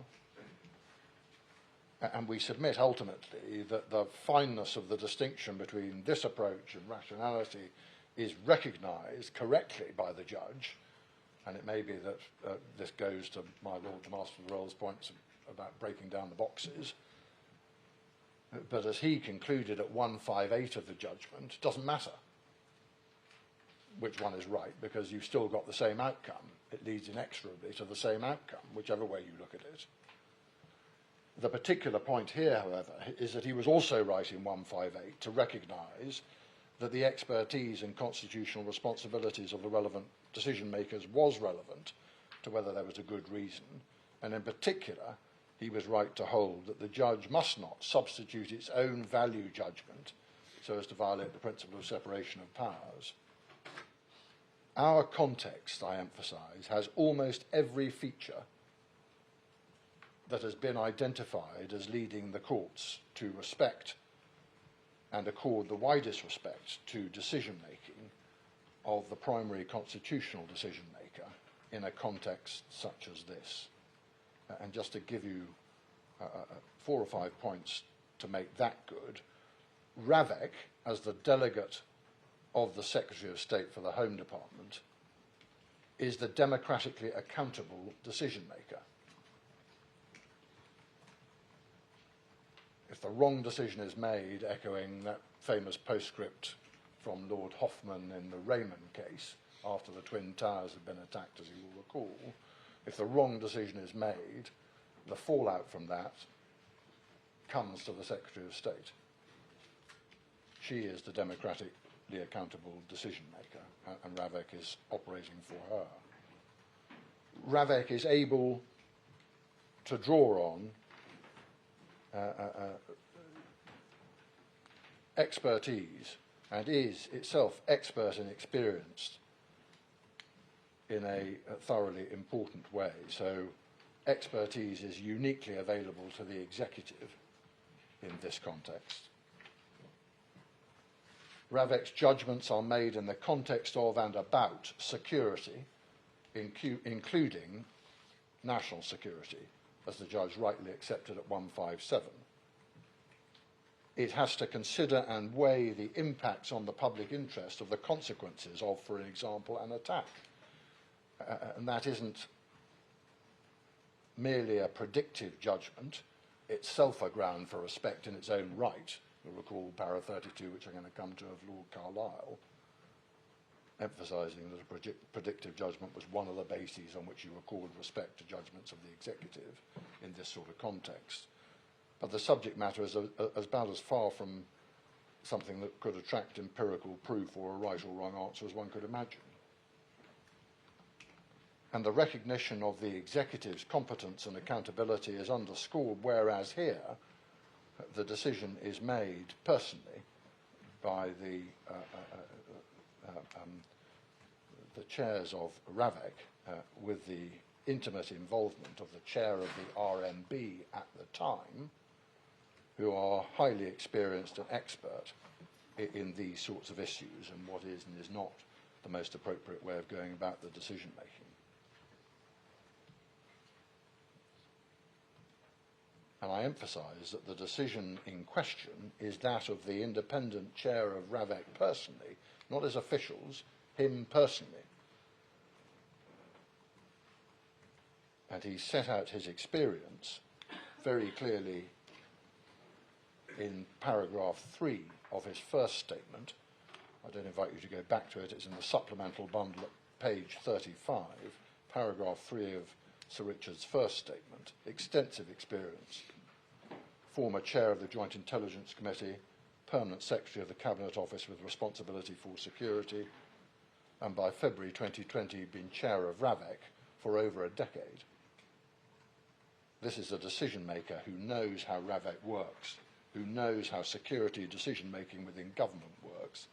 and we submit ultimately that the fineness of the distinction between this approach and rationality is recognised correctly by the judge, and it may be that this goes to my Lord the Master of the Rolls' points about breaking down the boxes, but as he concluded at 158 of the judgment, it doesn't matter which one is right, because you've still got the same outcome. It leads inexorably to the same outcome, whichever way you look at it. The particular point here, however, is that he was also right in 158 to recognise that the expertise and constitutional responsibilities of the relevant decision makers was relevant to whether there was a good reason, and in particular, he was right to hold that the judge must not substitute its own value judgment so as to violate the principle of separation of powers. Our context, I emphasise, has almost every feature that has been identified as leading the courts to respect and accord the widest respect to decision-making of the primary constitutional decision-maker in a context such as this. And just to give you 4 or 5 points to make that good, Ravek, as the delegate of the Secretary of State for the Home Department, is the democratically accountable decision-maker. If the wrong decision is made, echoing that famous postscript from Lord Hoffman in the Raymond case, after the Twin Towers had been attacked, as you will recall, if the wrong decision is made, the fallout from that comes to the Secretary of State. She is the democratically accountable decision maker, and Ravek is operating for her. Ravek is able to draw on expertise and is itself expert and experienced in a thoroughly important way. So expertise is uniquely available to the executive in this context. Ravek's judgments are made in the context of and about security, including national security, as the judge rightly accepted at 157. It has to consider and weigh the impacts on the public interest of the consequences of, for example, an attack. And that isn't merely a predictive judgment, itself a ground for respect in its own right. You'll recall para 32, which I'm going to come to, of Lord Carlisle, emphasising that a predictive judgment was one of the bases on which you record respect to judgments of the executive in this sort of context. But the subject matter is about as far from something that could attract empirical proof or a right or wrong answer as one could imagine. And the recognition of the executive's competence and accountability is underscored, whereas here the decision is made personally by the chairs of Ravek, with the intimate involvement of the chair of the RMB at the time, who are highly experienced and expert in these sorts of issues and what is and is not the most appropriate way of going about the decision making. And I emphasise that the decision in question is that of the independent chair of Ravek personally, not his officials, him personally. And he set out his experience very clearly in paragraph 3 of his first statement. I don't invite you to go back to it, it's in the supplemental bundle at page 35, paragraph 3 of Sir Richard's first statement. Extensive experience. Former chair of the Joint Intelligence Committee, permanent secretary of the Cabinet Office with responsibility for security, and by February 2020 been chair of Ravek for over a decade. This is a decision maker who knows how Ravek works, who knows how security decision-making within government works,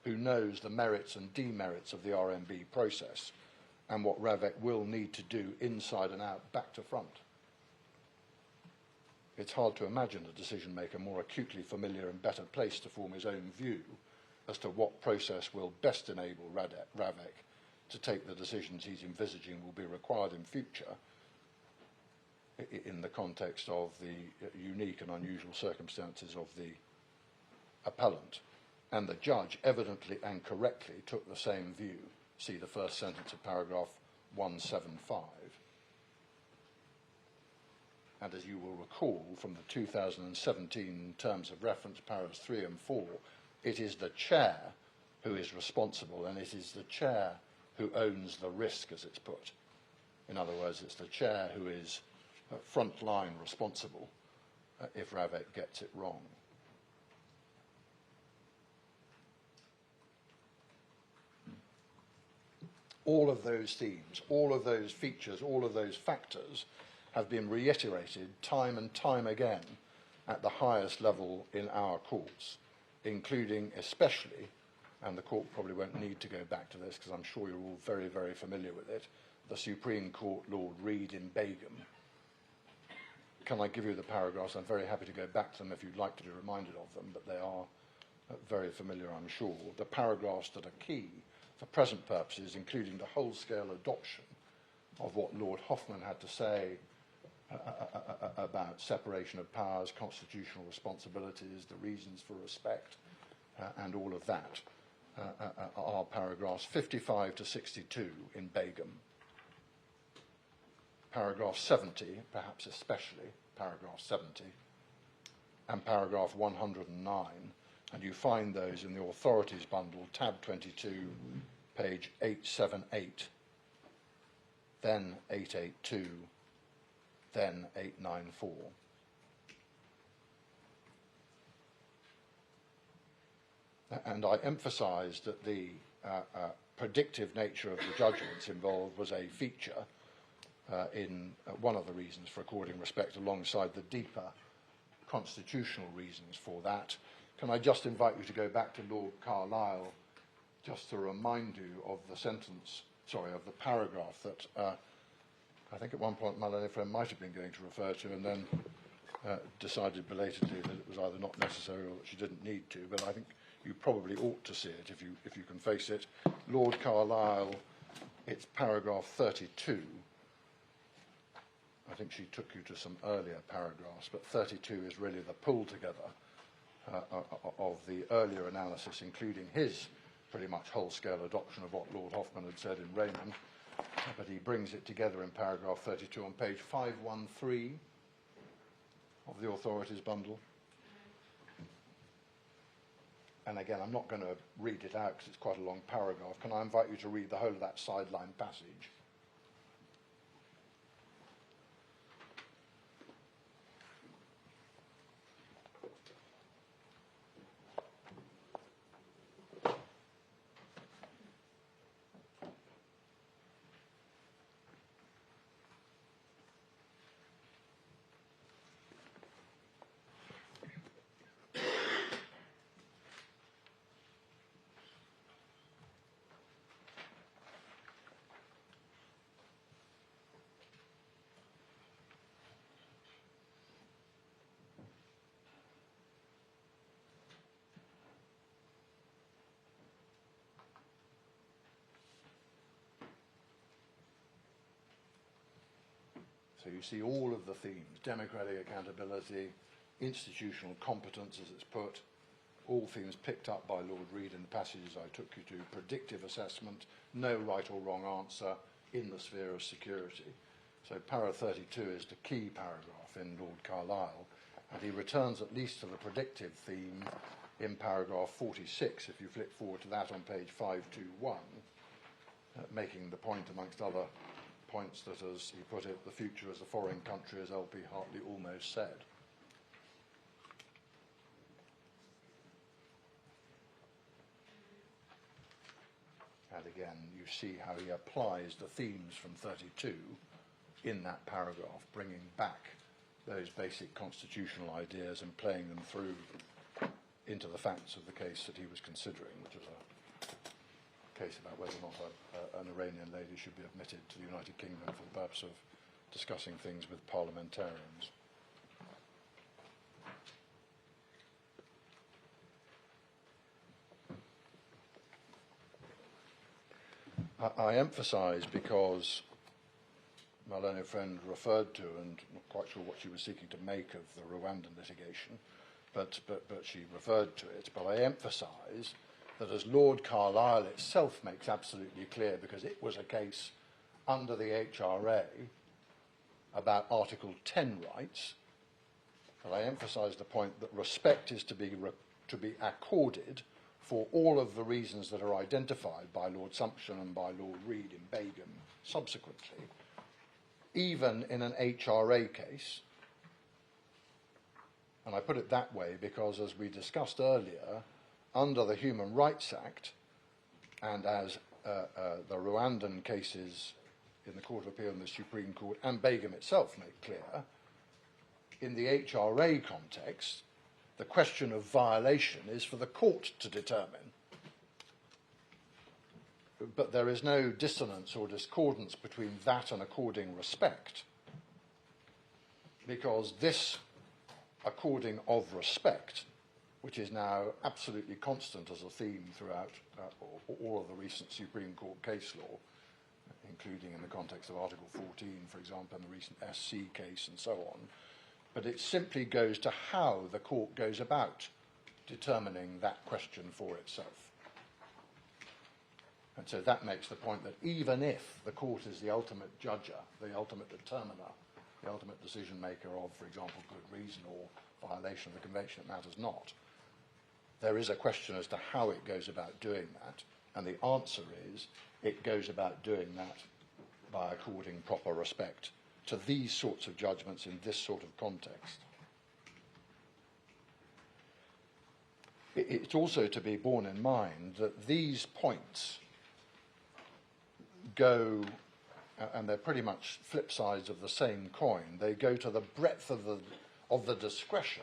who knows the merits and demerits of the RMB process, and what Ravek will need to do inside and out, back to front. It's hard to imagine a decision-maker more acutely familiar and better placed to form his own view as to what process will best enable Ravek to take the decisions he's envisaging will be required in future in the context of the unique and unusual circumstances of the appellant. And the judge evidently and correctly took the same view. See the first sentence of paragraph 175. And as you will recall from the 2017 terms of reference, paras 3 and 4, it is the chair who is responsible, and it is the chair who owns the risk, as it's put. In other words, it's the chair who is front-line responsible if Ravek gets it wrong. All of those themes, all of those features, all of those factors have been reiterated time and time again at the highest level in our courts, including especially, and the court probably won't need to go back to this because I'm sure you're all very, very familiar with it, the Supreme Court Lord Reed in Begum. Can I give you the paragraphs? I'm very happy to go back to them if you'd like to be reminded of them, but they are very familiar, I'm sure, the paragraphs that are key for present purposes, including the whole-scale adoption of what Lord Hoffman had to say about separation of powers, constitutional responsibilities, the reasons for respect, and all of that, are paragraphs 55 to 62 in Begum. Paragraph 70, perhaps especially, paragraph 70, and paragraph 109, and you find those in the authorities bundle, tab 22, page 878, then 882, then 894. And I emphasised that the predictive nature of the judgments involved was a feature in one of the reasons for according respect, alongside the deeper constitutional reasons for that. Can I just invite you to go back to Lord Carlisle just to remind you of the sentence, sorry, of the paragraph that I think at one point my learned friend might have been going to refer to, and then decided belatedly that it was either not necessary or that she didn't need to, but I think you probably ought to see it if you can face it. Lord Carlisle, it's paragraph 32. I think she took you to some earlier paragraphs, but 32 is really the pull together of the earlier analysis, including his pretty much whole-scale adoption of what Lord Hoffman had said in Raymond, but he brings it together in paragraph 32 on page 513 of the authorities bundle. And again, I'm not going to read it out because it's quite a long paragraph. Can I invite you to read the whole of that sideline passage? So you see all of the themes, democratic accountability, institutional competence, as it's put, all themes picked up by Lord Reid in the passages I took you to, predictive assessment, no right or wrong answer in the sphere of security. So para 32 is the key paragraph in Lord Carlisle, and he returns at least to the predictive theme in paragraph 46, if you flip forward to that on page 521, making the point, amongst other points, that, as he put it, the future as a foreign country, as L.P. Hartley almost said. And again, you see how he applies the themes from 32 in that paragraph, bringing back those basic constitutional ideas and playing them through into the facts of the case that he was considering, which is a case about whether or not an Iranian lady should be admitted to the United Kingdom for the purpose of discussing things with parliamentarians. I emphasise, because my learned friend referred to, and I'm not quite sure what she was seeking to make of the Rwandan litigation, but she referred to it, but I emphasise that, as Lord Carlisle itself makes absolutely clear, because it was a case under the HRA about Article 10 rights, and I emphasise the point that respect is to be accorded for all of the reasons that are identified by Lord Sumption and by Lord Reid in Begum subsequently, even in an HRA case. And I put it that way because, as we discussed earlier, under the Human Rights Act, and as the Rwandan cases in the Court of Appeal and the Supreme Court and Begum itself make clear, in the HRA context, the question of violation is for the court to determine. But there is no dissonance or discordance between that and according respect, because this according of respect which is now absolutely constant as a theme throughout all of the recent Supreme Court case law, including in the context of Article 14, for example, and the recent SC case and so on. But it simply goes to how the court goes about determining that question for itself. And so that makes the point that even if the court is the ultimate judger, the ultimate determiner, the ultimate decision maker of, for example, good reason or violation of the convention, it matters not. There is a question as to how it goes about doing that, and the answer is it goes about doing that by according proper respect to these sorts of judgments in this sort of context. It's also to be borne in mind that these points go, and they're pretty much flip sides of the same coin, they go to the breadth of the discretion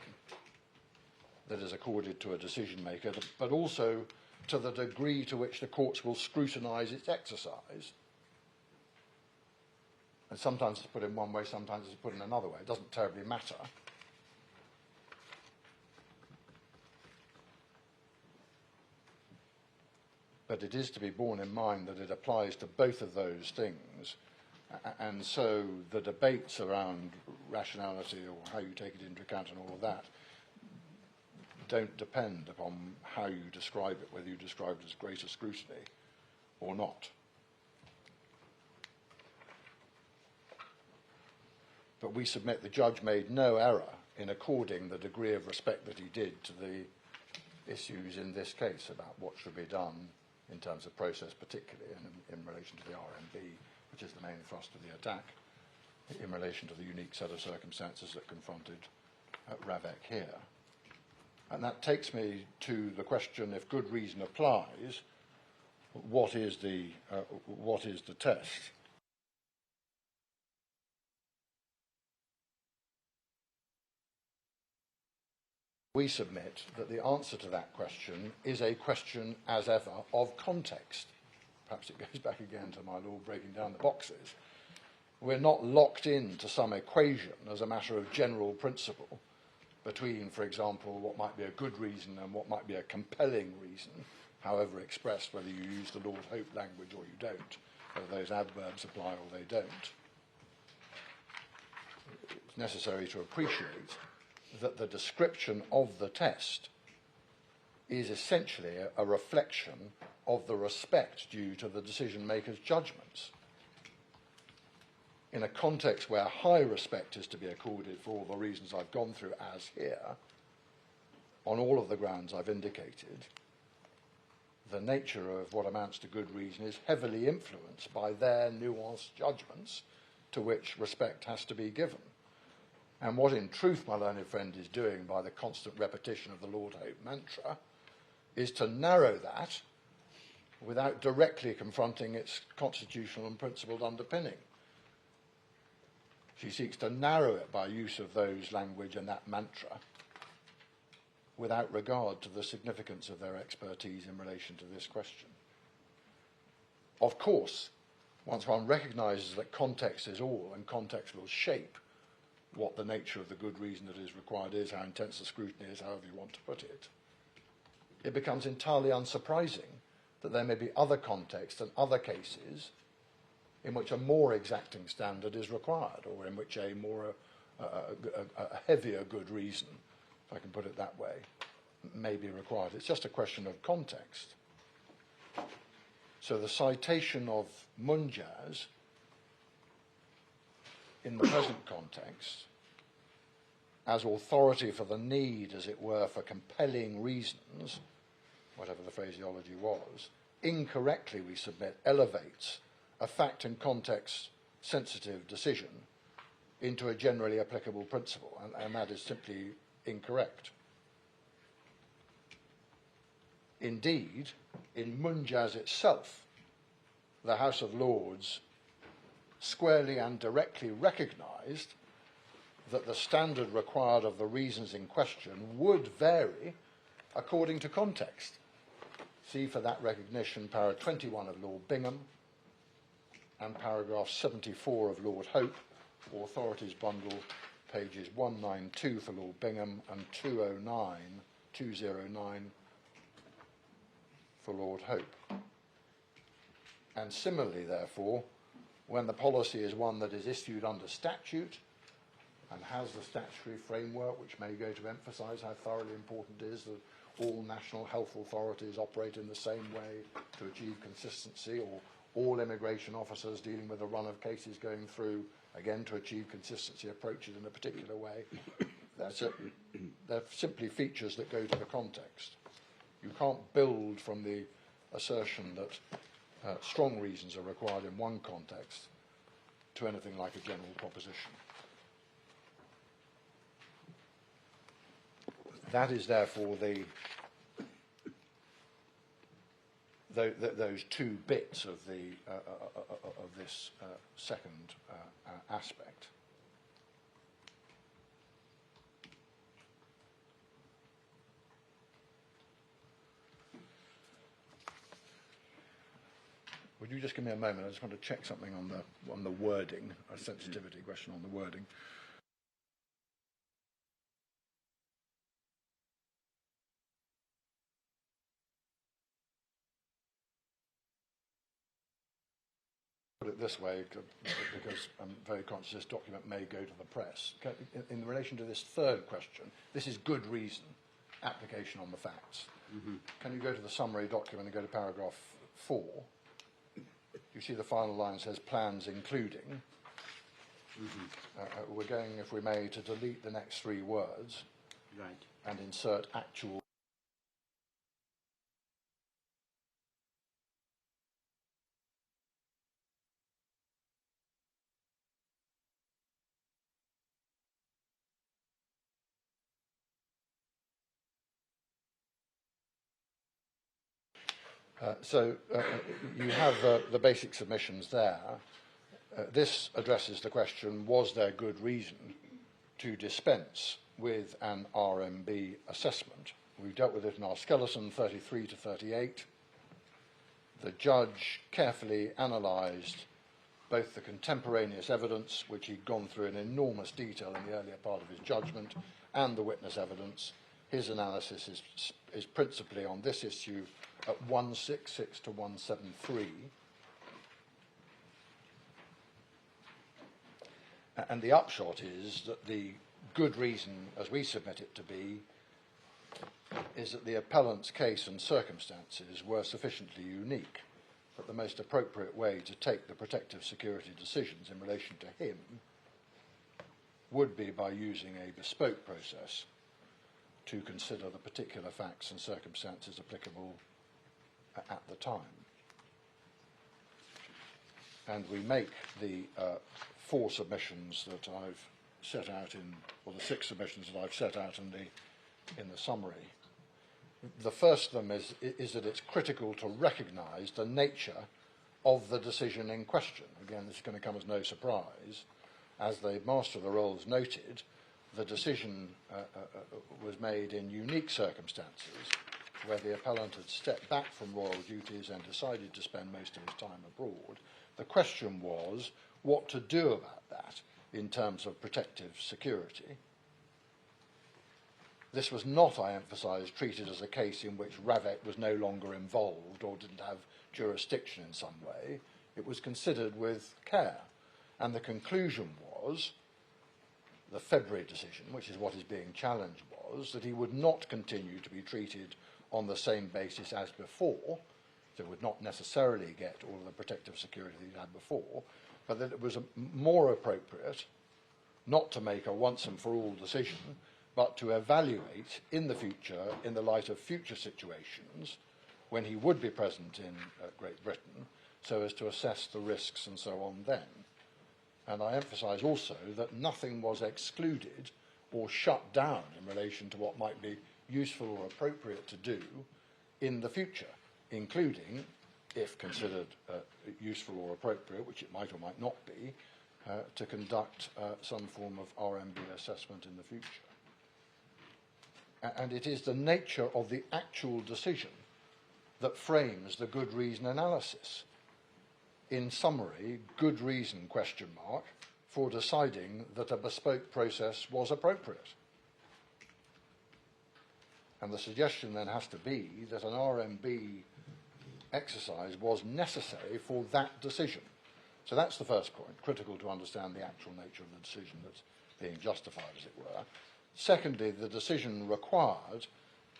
that is accorded to a decision maker, but also to the degree to which the courts will scrutinise its exercise. And sometimes it's put in one way, sometimes it's put in another way. It doesn't terribly matter. But it is to be borne in mind that it applies to both of those things. And so the debates around rationality or how you take it into account and all of that don't depend upon how you describe it, whether you describe it as greater scrutiny or not. But we submit the judge made no error in according the degree of respect that he did to the issues in this case about what should be done in terms of process particularly, and in relation to the RMB, which is the main thrust of the attack, in relation to the unique set of circumstances that confronted Ravek here. And that takes me to the question, if good reason applies, what is the test? We submit that the answer to that question is a question, as ever, of context. Perhaps it goes back again to my law breaking down the boxes. We're not locked into some equation as a matter of general principle between, for example, what might be a good reason and what might be a compelling reason, however expressed, whether you use the Lord Hope language or you don't, whether those adverbs apply or they don't. It's necessary to appreciate that the description of the test is essentially a reflection of the respect due to the decision maker's judgments. In a context where high respect is to be accorded for all the reasons I've gone through as here, on all of the grounds I've indicated, the nature of what amounts to good reason is heavily influenced by their nuanced judgments to which respect has to be given. And what in truth my learned friend is doing by the constant repetition of the Lord Hope mantra is to narrow that without directly confronting its constitutional and principled underpinning. She seeks to narrow it by use of those language and that mantra without regard to the significance of their expertise in relation to this question. Of course, once one recognises that context is all and context will shape what the nature of the good reason that is required is, how intense the scrutiny is, however you want to put it, it becomes entirely unsurprising that there may be other contexts and other cases in which a more exacting standard is required, or in which a heavier good reason, if I can put it that way, may be required. It's just a question of context. So the citation of Munjaz in the present context as authority for the need, as it were, for compelling reasons, whatever the phraseology was, incorrectly, we submit, elevates a fact and context sensitive decision into a generally applicable principle, and that is simply incorrect. Indeed, in Munjaz itself, the House of Lords squarely and directly recognised that the standard required of the reasons in question would vary according to context. See for that recognition para 21 of Lord Bingham and paragraph 74 of Lord Hope, Authorities Bundle, pages 192 for Lord Bingham and 209 209 for Lord Hope. And similarly, therefore, when the policy is one that is issued under statute and has the statutory framework, which may go to emphasise how thoroughly important it is that all national health authorities operate in the same way to achieve consistency, or all immigration officers dealing with a run of cases going through, again, to achieve consistency, approaches in a particular way. They're simply features that go to the context. You can't build from the assertion that strong reasons are required in one context to anything like a general proposition. That is therefore those two bits of this second aspect. Would you just give me a moment? I just want to check something on the wording, a sensitivity question on the wording. Put it this way, because I'm very conscious this document may go to the press. In relation to this third question, this is good reason, application on the facts. Mm-hmm. Can you go to the summary document and go to paragraph 4? You see the final line says plans including. Mm-hmm. We're going, if we may, to delete the next 3 words. Right. And insert actual. You have the basic submissions there. This addresses the question, was there good reason to dispense with an RMB assessment? We've dealt with it in our skeleton 33 to 38. The judge carefully analysed both the contemporaneous evidence, which he'd gone through in enormous detail in the earlier part of his judgment, and the witness evidence. His analysis is principally on this issue at 166 to 173. And the upshot is that the good reason, as we submit it to be, is that the appellant's case and circumstances were sufficiently unique that the most appropriate way to take the protective security decisions in relation to him would be by using a bespoke process to consider the particular facts and circumstances applicable at the time. And we make the 4 submissions that I've set out in, or the 6 submissions that I've set out in the summary. The first of them is that it's critical to recognise the nature of the decision in question. Again, this is going to come as no surprise. As the Master of the Rolls noted, the decision was made in unique circumstances where the appellant had stepped back from royal duties and decided to spend most of his time abroad. The question was what to do about that in terms of protective security. This was not, I emphasise, treated as a case in which Ravek was no longer involved or didn't have jurisdiction in some way. It was considered with care. And the conclusion was, the February decision, which is what is being challenged, was that he would not continue to be treated on the same basis as before, so would not necessarily get all of the protective security that he had before, but that it was more appropriate not to make a once and for all decision, but to evaluate in the future, in the light of future situations, when he would be present in Great Britain, so as to assess the risks and so on then. And I emphasise also that nothing was excluded or shut down in relation to what might be useful or appropriate to do in the future, including, if considered useful or appropriate, which it might or might not be, to conduct some form of RMB assessment in the future. And it is the nature of the actual decision that frames the good reason analysis. In summary, good reason, question mark, for deciding that a bespoke process was appropriate. And the suggestion then has to be that an RMB exercise was necessary for that decision. So that's the first point, critical to understand the actual nature of the decision that's being justified, as it were. Secondly, the decision required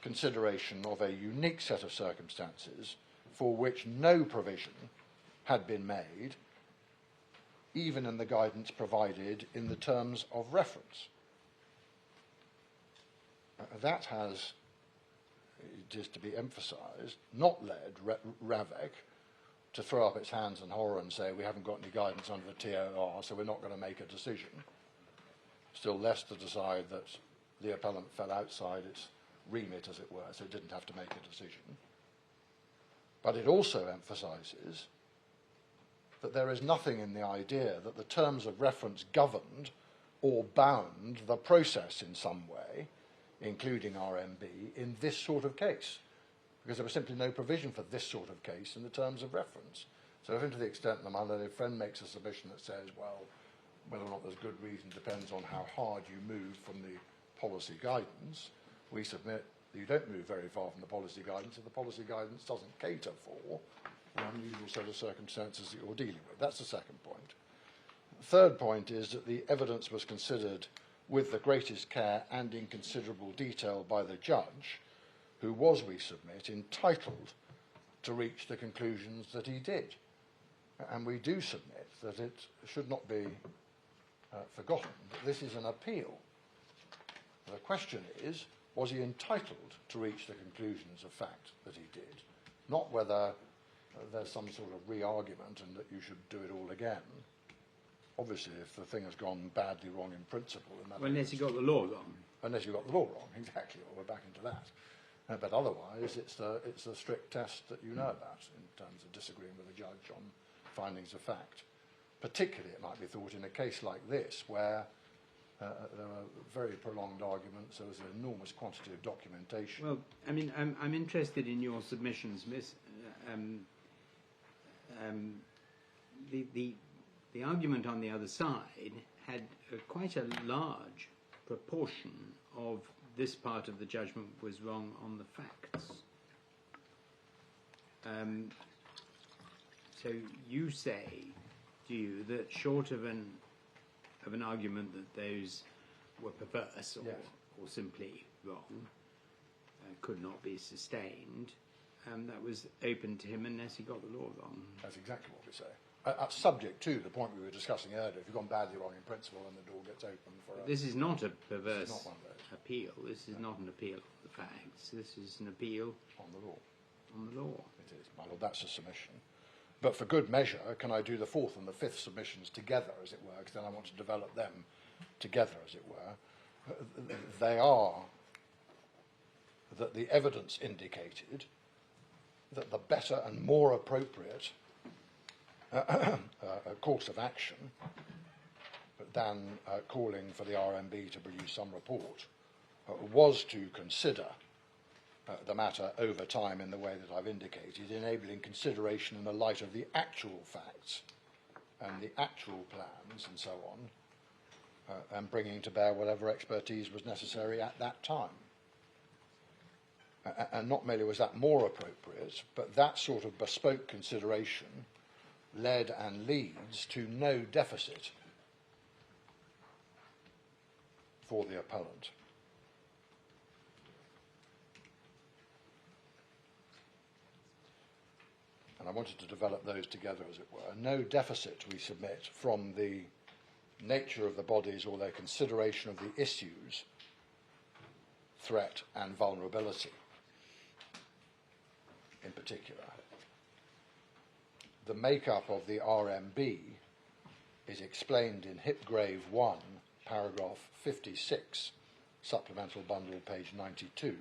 consideration of a unique set of circumstances for which no provision had been made, even in the guidance provided in the terms of reference. That has, it is to be emphasised, not led RAVEC to throw up its hands in horror and say we haven't got any guidance under the TOR, so we're not going to make a decision. Still less to decide that the appellant fell outside its remit, as it were, so it didn't have to make a decision. But it also emphasises that there is nothing in the idea that the terms of reference governed or bound the process in some way, including RMB, in this sort of case, because there was simply no provision for this sort of case in the terms of reference. So if, to the extent that my learned friend makes a submission that says, well, whether or not there's good reason depends on how hard you move from the policy guidance, we submit that you don't move very far from the policy guidance if the policy guidance doesn't cater for the unusual set of circumstances that you're dealing with. That's the second point. The third point is that the evidence was considered with the greatest care and in considerable detail by the judge, who was, we submit, entitled to reach the conclusions that he did. And we do submit that it should not be forgotten that this is an appeal. The question is, was he entitled to reach the conclusions of fact that he did? Not whether there's some sort of re-argument and that you should do it all again. Obviously, if the thing has gone badly wrong in principle... unless you got the law wrong. Unless you got the law wrong, exactly. Well, we're back into that. But otherwise, it's a strict test that you know about in terms of disagreeing with a judge on findings of fact. Particularly, it might be thought in a case like this, where there are very prolonged arguments, there was an enormous quantity of documentation. Well, I mean, I'm interested in your submissions, Miss. The argument on the other side had quite a large proportion of this part of the judgment was wrong on the facts. So you say, do you, that short of an argument that those were perverse or, yes, or simply wrong, could not be sustained, that was open to him unless he got the law wrong. That's exactly what we say. Subject to the point we were discussing earlier, if you've gone badly wrong in principle, then the door gets open for us. This is not a perverse not one of those. appeal. This is not an appeal of the facts. This is an appeal On the law. on the law. It is, my lord, that's a submission. But for good measure, can I do the fourth and the fifth submissions together, as it were, because then I want to develop them together, as it were. They are that the evidence indicated that the better and more appropriate course of action than calling for the RMB to produce some report was to consider the matter over time in the way that I've indicated, enabling consideration in the light of the actual facts and the actual plans and so on, and bringing to bear whatever expertise was necessary at that time. And not merely was that more appropriate, but that sort of bespoke consideration led and leads to no deficit for the appellant. And I wanted to develop those together, as it were. No deficit, we submit, from the nature of the bodies or their consideration of the issues, threat and vulnerability in particular. The makeup of the RMB is explained in Hipgrave 1, paragraph 56, supplemental bundle, page 92.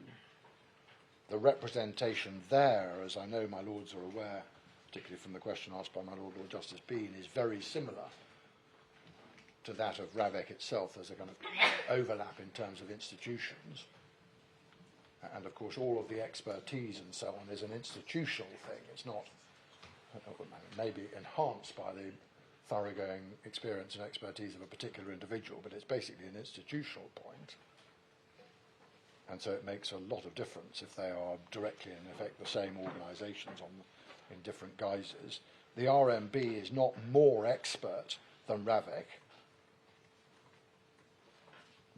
The representation there, as I know my lords are aware, particularly from the question asked by my Lord Justice Bean, is very similar to that of RAVEC itself. There's a kind of overlap in terms of institutions. And of course, all of the expertise and so on is an institutional thing. It's not, maybe enhanced by the thoroughgoing experience and expertise of a particular individual, but it's basically an institutional point. And so it makes a lot of difference if they are directly, in effect, the same organisations in different guises. The RMB is not more expert than RAVEC.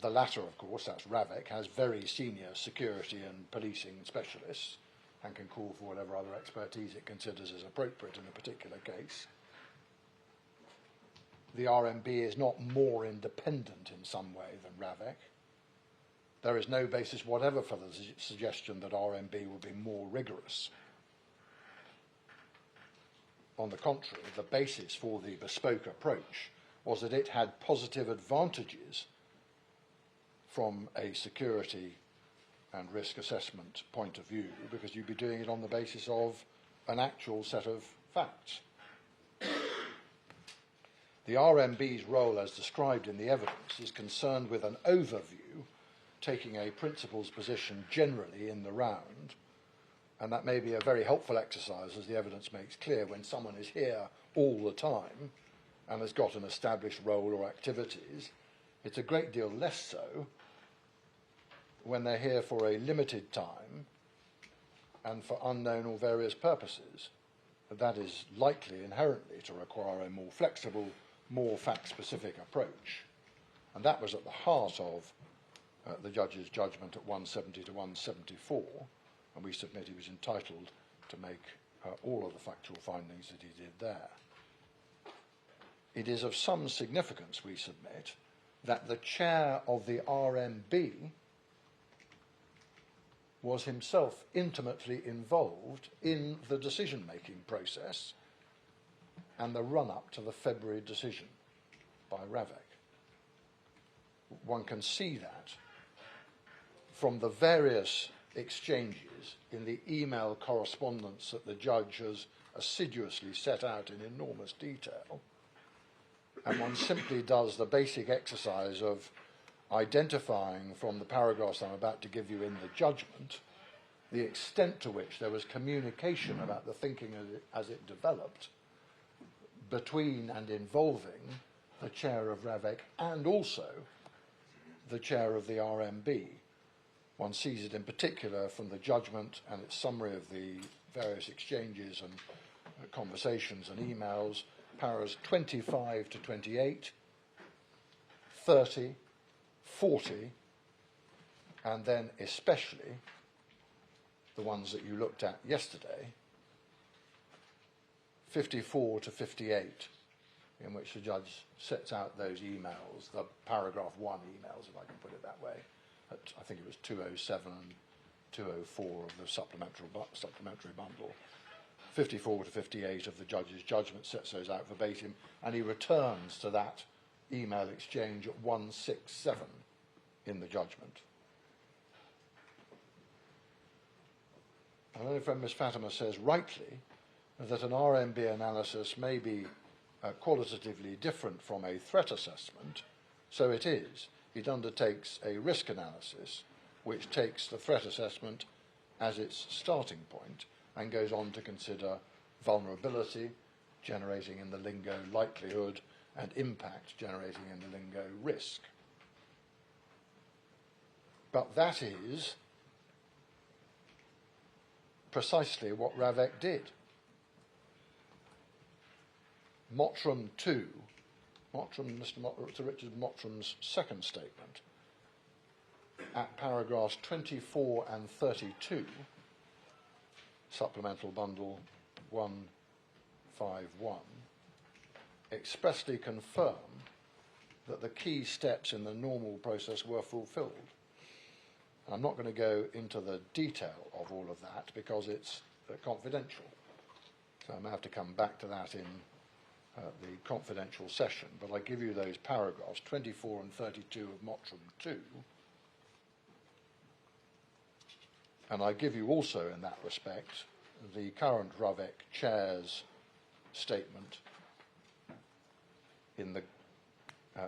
The latter, of course, that's RAVEC, has very senior security and policing specialists and can call for whatever other expertise it considers as appropriate in a particular case. The RMB is not more independent in some way than RAVEC. There is no basis whatever for the suggestion that RMB will be more rigorous. On the contrary, the basis for the bespoke approach was that it had positive advantages from a security and risk assessment point of view, because you'd be doing it on the basis of an actual set of facts. The RMB's role, as described in the evidence, is concerned with an overview, taking a principal's position generally in the round, and that may be a very helpful exercise, as the evidence makes clear, when someone is here all the time and has got an established role or activities. It's a great deal less so when they're here for a limited time and for unknown or various purposes. That is likely inherently to require a more flexible, more fact-specific approach. And that was at the heart of the judge's judgment at 170 to 174, and we submit he was entitled to make all of the factual findings that he did there. It is of some significance, we submit, that the chair of the RMB was himself intimately involved in the decision-making process and the run-up to the February decision by RAVEC. One can see that from the various exchanges in the email correspondence that the judge has assiduously set out in enormous detail, and one simply does the basic exercise of identifying from the paragraphs I'm about to give you in the judgment the extent to which there was communication about the thinking as it developed between and involving the chair of RAVEC and also the chair of the RMB. One sees it in particular from the judgment and its summary of the various exchanges and conversations and emails, paras 25 to 28, 30, 40, and then especially the ones that you looked at yesterday, 54 to 58, in which the judge sets out those emails, the paragraph 1 emails, if I can put it that way. I think it was 207 and 204 of the supplementary bundle. 54 to 58 of the judge's judgment sets those out verbatim, and he returns to that email exchange at 167 in the judgment. And then friend Ms. Fatima says rightly that an RMB analysis may be qualitatively different from a threat assessment. So it is. It undertakes a risk analysis which takes the threat assessment as its starting point and goes on to consider vulnerability, generating in the lingo likelihood, and impact, generating in the lingo risk. But that is precisely what RAVEC did. Mottram 2, Sir Richard Mottram's second statement, at paragraphs 24 and 32, supplemental bundle 151, expressly confirm that the key steps in the normal process were fulfilled. And I'm not going to go into the detail of all of that because it's confidential. So I may have to come back to that in the confidential session, but I give you those paragraphs, 24 and 32 of Mottram 2, and I give you also in that respect the current RAVEC chair's statement in the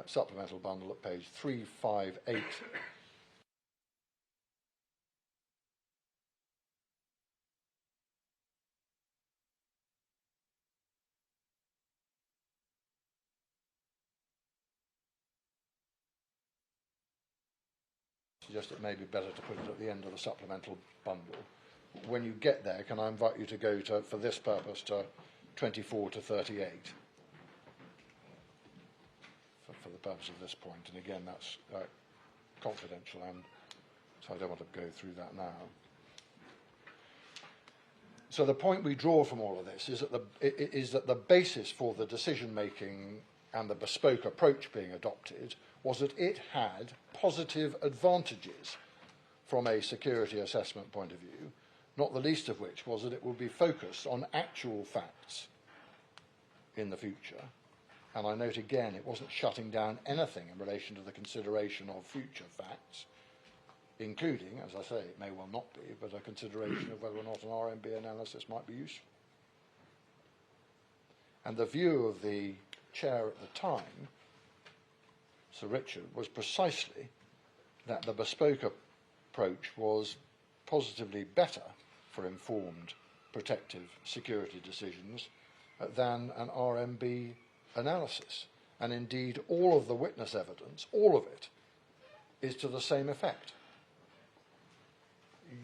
supplemental bundle at page 358. suggest it may be better to put it at the end of the supplemental bundle. When you get there, can I invite you to go to, for this purpose, to 24 to 38? For the purpose of this point, and again, that's confidential, and so I don't want to go through that now. So the point we draw from all of this is that the basis for the decision-making and the bespoke approach being adopted was that it had positive advantages from a security assessment point of view, not the least of which was that it would be focused on actual facts in the future. And I note again, it wasn't shutting down anything in relation to the consideration of future facts, including, as I say, it may well not be, but a consideration of whether or not an RMB analysis might be useful. And the view of the chair at the time, Sir Richard, was precisely that the bespoke approach was positively better for informed protective security decisions than an RMB analysis. And indeed, all of the witness evidence, all of it, is to the same effect.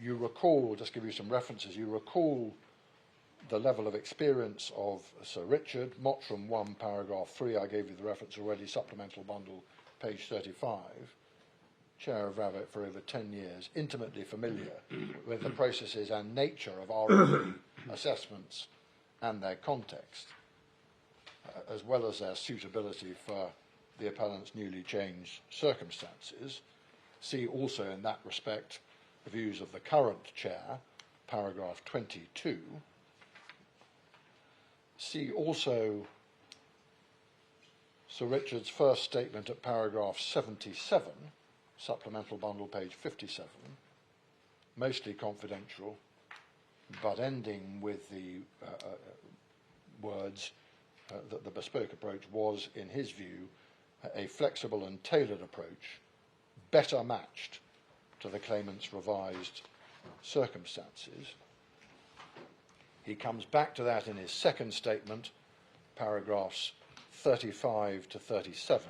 You recall, just give you some references, you recall the level of experience of Sir Richard, Mottram 1, paragraph 3, I gave you the reference already, supplemental bundle, page 35, chair of RAVEC for over 10 years, intimately familiar with the processes and nature of RMB assessments and their context, as well as their suitability for the appellant's newly changed circumstances. See also in that respect the views of the current chair, paragraph 22. See also Sir Richard's first statement at paragraph 77, supplemental bundle, page 57, mostly confidential, but ending with the words that the bespoke approach was, in his view, a flexible and tailored approach, better matched to the claimant's revised circumstances. He comes back to that in his second statement, paragraphs 35 to 37,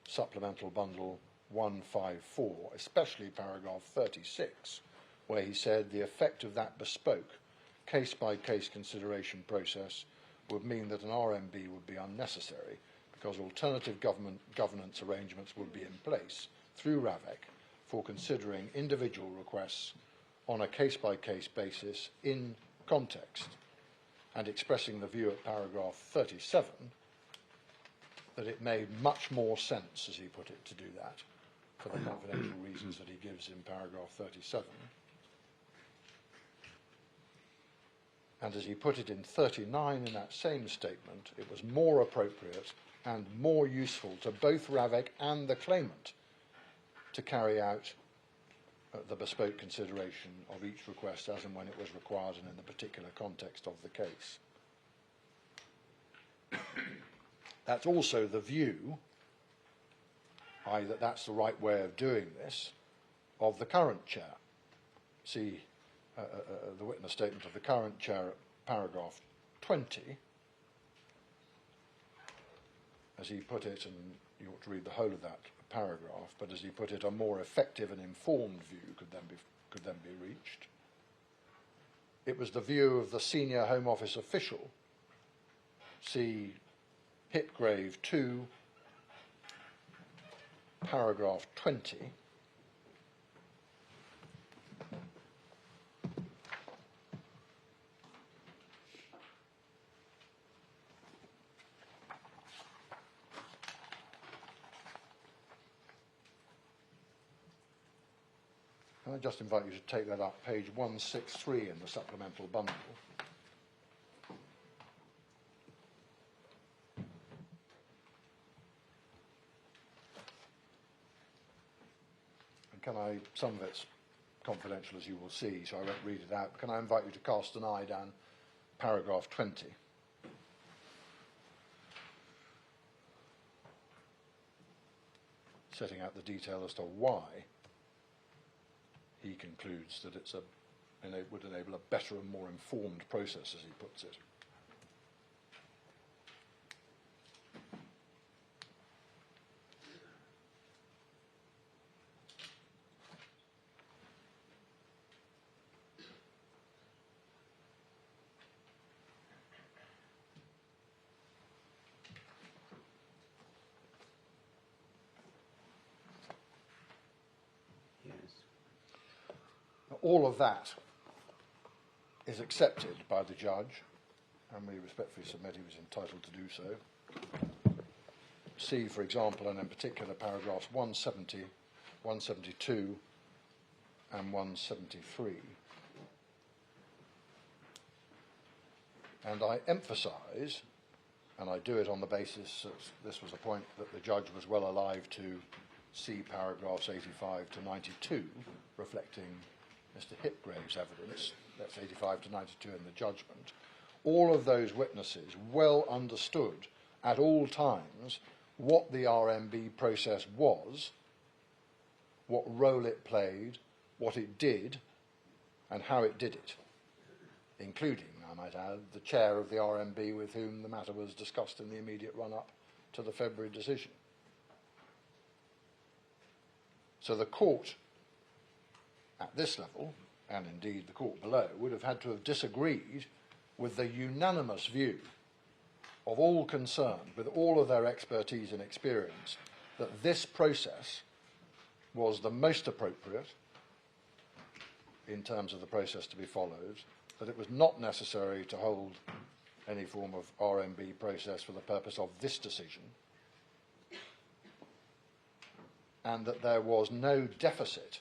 supplemental bundle 154, especially paragraph 36, where he said the effect of that bespoke case-by-case consideration process would mean that an RMB would be unnecessary because alternative governance arrangements would be in place through RAVEC for considering individual requests on a case-by-case basis in context, and expressing the view at paragraph 37 that it made much more sense, as he put it, to do that for the confidential reasons that he gives in paragraph 37. And as he put it in 39 in that same statement, it was more appropriate and more useful to both RAVEC and the claimant to carry out the bespoke consideration of each request as and when it was required and in the particular context of the case. That's also the view, i.e. that that's the right way of doing this, of the current chair. See the witness statement of the current chair at paragraph 20, as he put it, and you ought to read the whole of that paragraph, but as he put it, a more effective and informed view could then be reached. It was the view of the senior Home Office official, see Hipgrave 2, paragraph 20, I just invite you to take that up, page 163 in the supplemental bundle. And can I, some of it's confidential as you will see, so I won't read it out. Can I invite you to cast an eye down paragraph 20? Setting out the detail as to why he concludes that it would enable a better and more informed process, as he puts it. all of that is accepted by the judge, and we respectfully submit he was entitled to do so. See, for example, and in particular paragraphs 170, 172 and 173. And I emphasise, and I do it on the basis that this was a point that the judge was well alive to, see paragraphs 85 to 92, reflecting Mr. Hipgrave's evidence. That's 85 to 92 in the judgment. All of those witnesses well understood at all times what the RMB process was, what role it played, what it did, and how it did it, including, I might add, the chair of the RMB with whom the matter was discussed in the immediate run-up to the February decision. So the court at this level, and indeed the court below, would have had to have disagreed with the unanimous view of all concerned, with all of their expertise and experience, that this process was the most appropriate in terms of the process to be followed, that it was not necessary to hold any form of RMB process for the purpose of this decision, and that there was no deficit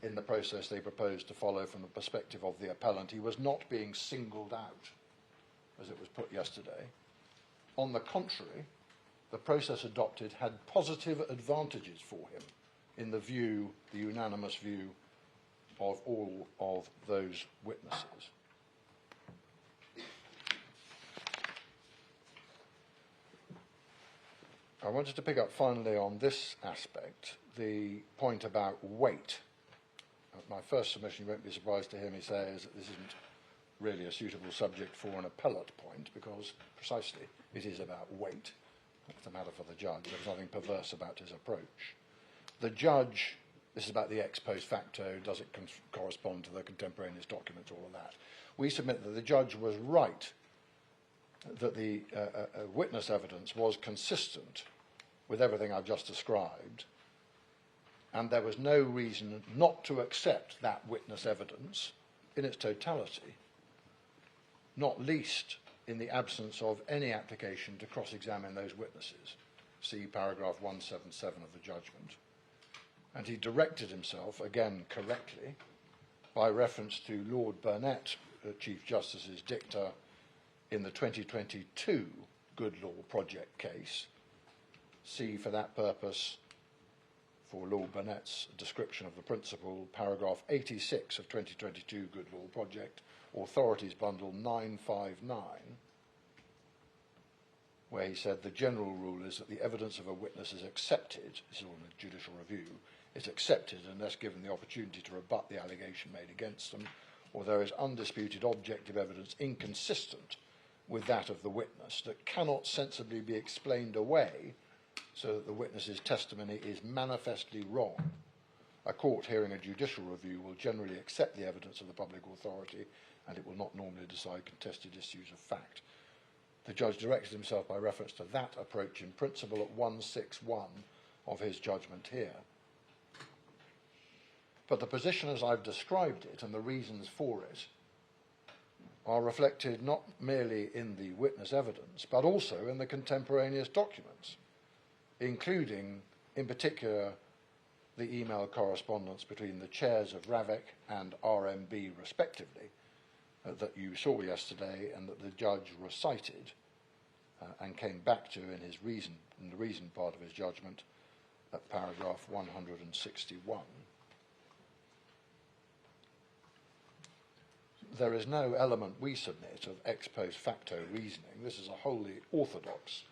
in the process they proposed to follow from the perspective of the appellant. He was not being singled out, as it was put yesterday. On the contrary, the process adopted had positive advantages for him in the view, the unanimous view of all of those witnesses. I wanted to pick up finally on this aspect, the point about weight. My first submission, you won't be surprised to hear me say, is that this isn't really a suitable subject for an appellate point, because precisely it is about weight. That's a matter for the judge. There's nothing perverse about his approach. The judge, this is about the ex post facto, does it correspond to the contemporaneous documents, all of that. We submit that the judge was right, that the witness evidence was consistent with everything I've just described, and there was no reason not to accept that witness evidence in its totality, not least in the absence of any application to cross-examine those witnesses. See paragraph 177 of the judgment. And he directed himself, again correctly, by reference to Lord Burnett, Chief Justice's dicta in the 2022 Good Law Project case. See, for that purpose, for Lord Burnett's description of the principle, paragraph 86 of 2022 Good Law Project, Authorities Bundle 959, where he said the general rule is that the evidence of a witness is accepted, this is all in a judicial review, is accepted unless given the opportunity to rebut the allegation made against them, or there is undisputed objective evidence inconsistent with that of the witness that cannot sensibly be explained away so that the witness's testimony is manifestly wrong. A court hearing a judicial review will generally accept the evidence of the public authority, and it will not normally decide contested issues of fact. The judge directed himself by reference to that approach in principle at 161 of his judgment here. But the position as I've described it and the reasons for it are reflected not merely in the witness evidence, but also in the contemporaneous documents, including, in particular, the email correspondence between the chairs of RAVEC and RMB, respectively, that you saw yesterday and that the judge recited and came back to in the reason part of his judgment at paragraph 161. There is no element, we submit, of ex post facto reasoning. This is a wholly orthodox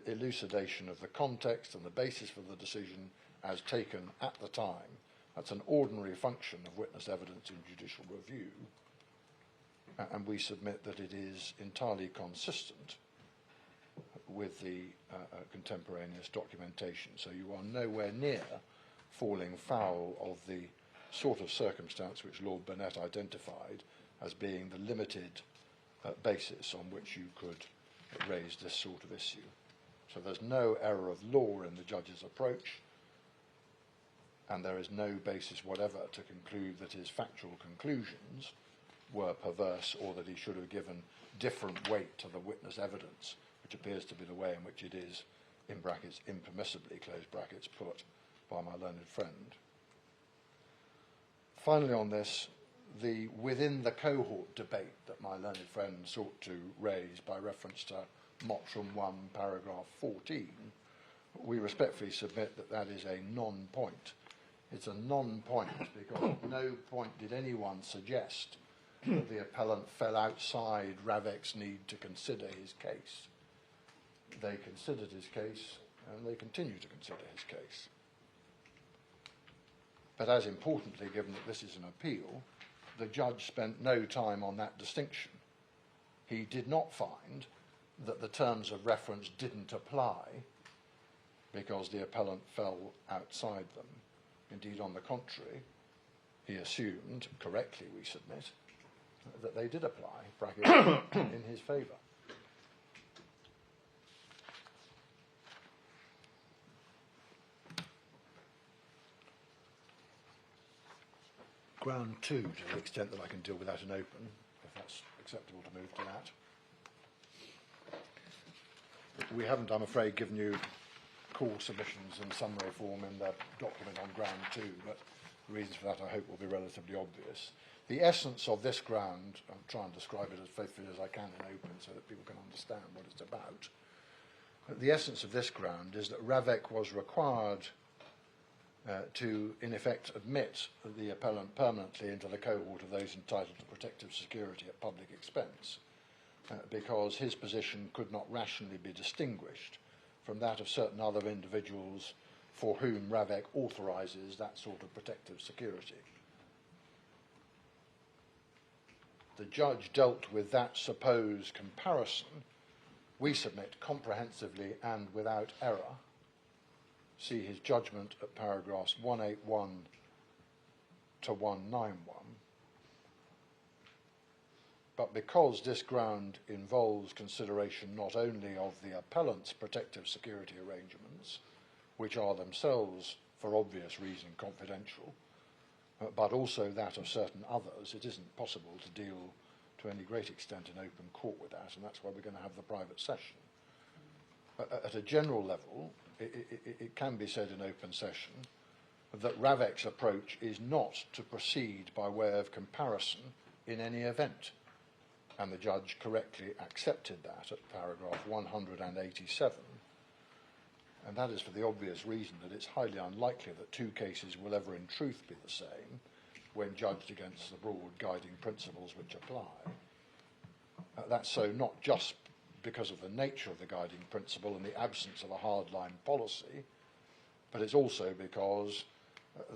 elucidation of the context and the basis for the decision as taken at the time. That's an ordinary function of witness evidence in judicial review, and we submit that it is entirely consistent with the contemporaneous documentation. So you are nowhere near falling foul of the sort of circumstance which Lord Burnett identified as being the limited basis on which you could raise this sort of issue. So there's no error of law in the judge's approach. and there is no basis whatever to conclude that his factual conclusions were perverse or that he should have given different weight to the witness evidence, which appears to be the way in which it is, in brackets, impermissibly, close brackets, put by my learned friend. Finally on this, the within the cohort debate that my learned friend sought to raise by reference to Mottram 1, paragraph 14, we respectfully submit that that is a non-point. It's a non-point because at no point did anyone suggest that the appellant fell outside Ravek's need to consider his case. They considered his case and they continue to consider his case. But as importantly, given that this is an appeal, the judge spent no time on that distinction. He did not find that the terms of reference didn't apply because the appellant fell outside them. Indeed, on the contrary, he assumed, correctly we submit, that they did apply, bracket, in his favour. Ground 2, to the extent that I can deal without an open, if that's acceptable to move to that. We haven't, I'm afraid, given you call submissions in summary form in the document on ground 2, but the reasons for that I hope will be relatively obvious. The essence of this ground, I'll try and describe it as faithfully as I can in open so that people can understand what it's about. The essence of this ground is that Ravek was required to, in effect, admit the appellant permanently into the cohort of those entitled to protective security at public expense, because his position could not rationally be distinguished from that of certain other individuals for whom Ravek authorises that sort of protective security. The judge dealt with that supposed comparison, we submit, comprehensively and without error. See his judgment at paragraphs 181 to 191. But because this ground involves consideration not only of the appellant's protective security arrangements, which are themselves, for obvious reason, confidential, but also that of certain others, it isn't possible to deal to any great extent in open court with that, and that's why we're going to have the private session. At a general level, it can be said in open session that Ravek's approach is not to proceed by way of comparison in any event, and the judge correctly accepted that at paragraph 187, and that is for the obvious reason that it's highly unlikely that two cases will ever in truth be the same when judged against the broad guiding principles which apply. That's so not just because of the nature of the guiding principle and the absence of a hardline policy, but it's also because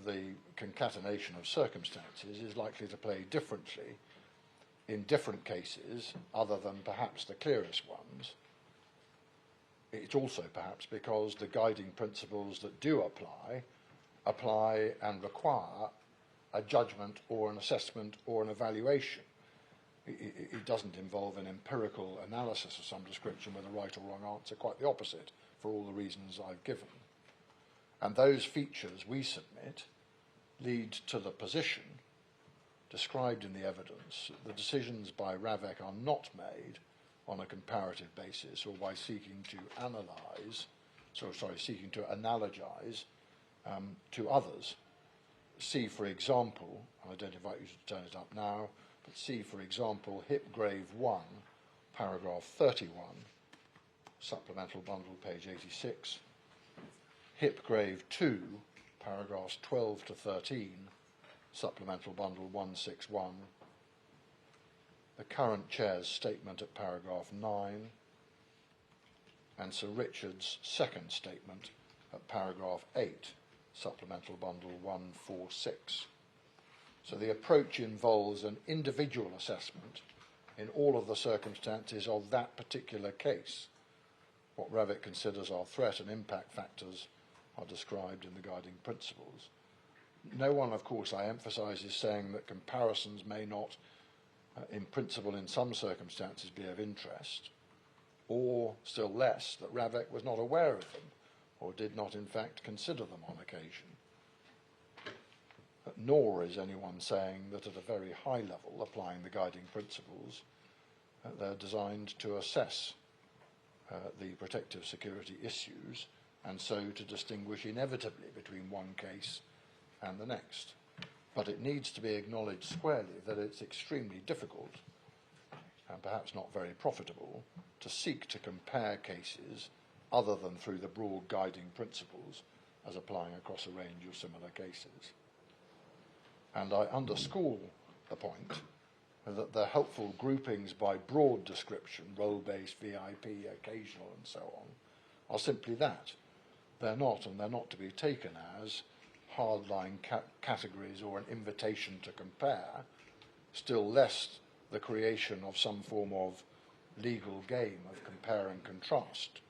the concatenation of circumstances is likely to play differently in different cases other than perhaps the clearest ones. It's also perhaps because the guiding principles that do apply and require a judgment or an assessment or an evaluation. It doesn't involve an empirical analysis of some description with a right or wrong answer, quite the opposite, for all the reasons I've given. And those features, we submit, lead to the position described in the evidence. The decisions by Ravek are not made on a comparative basis or by seeking to analogize to others. See, for example, I don't invite you to turn it up now, but see, for example, Hipgrave 1, paragraph 31, supplemental bundle, page 86. Hipgrave 2, paragraphs 12 to 13, supplemental bundle 161. The current chair's statement at paragraph 9, and Sir Richard's second statement at paragraph 8, supplemental bundle 146. So the approach involves an individual assessment in all of the circumstances of that particular case. What Ravek considers are threat and impact factors are described in the guiding principles. No one, of course, I emphasise, is saying that comparisons may not, in principle, in some circumstances, be of interest, or, still less, that Ravek was not aware of them, or did not, in fact, consider them on occasion. nor is anyone saying that at a very high level, applying the guiding principles, they're designed to assess the protective security issues, and so to distinguish inevitably between one case and the next. But it needs to be acknowledged squarely that it's extremely difficult, and perhaps not very profitable, to seek to compare cases other than through the broad guiding principles as applying across a range of similar cases. And I underscore the point that the helpful groupings by broad description, role-based, VIP, occasional, and so on, are simply that. They're not, and they're not to be taken as hardline categories or an invitation to compare, still less the creation of some form of legal game of compare and contrast.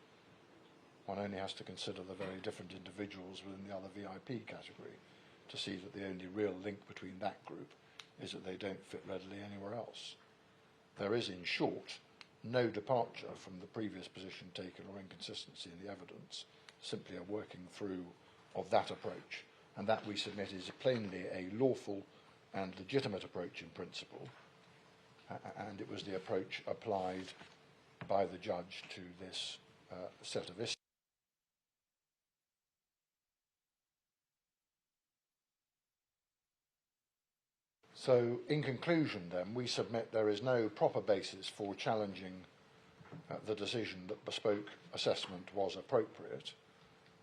One only has to consider the very different individuals within the other VIP category to see that the only real link between that group is that they don't fit readily anywhere else. There is, in short, no departure from the previous position taken or inconsistency in the evidence, simply a working through of that approach, and that we submit is plainly a lawful and legitimate approach in principle, and it was the approach applied by the judge to this set of issues. So, in conclusion, then, we submit there is no proper basis for challenging the decision that bespoke assessment was appropriate.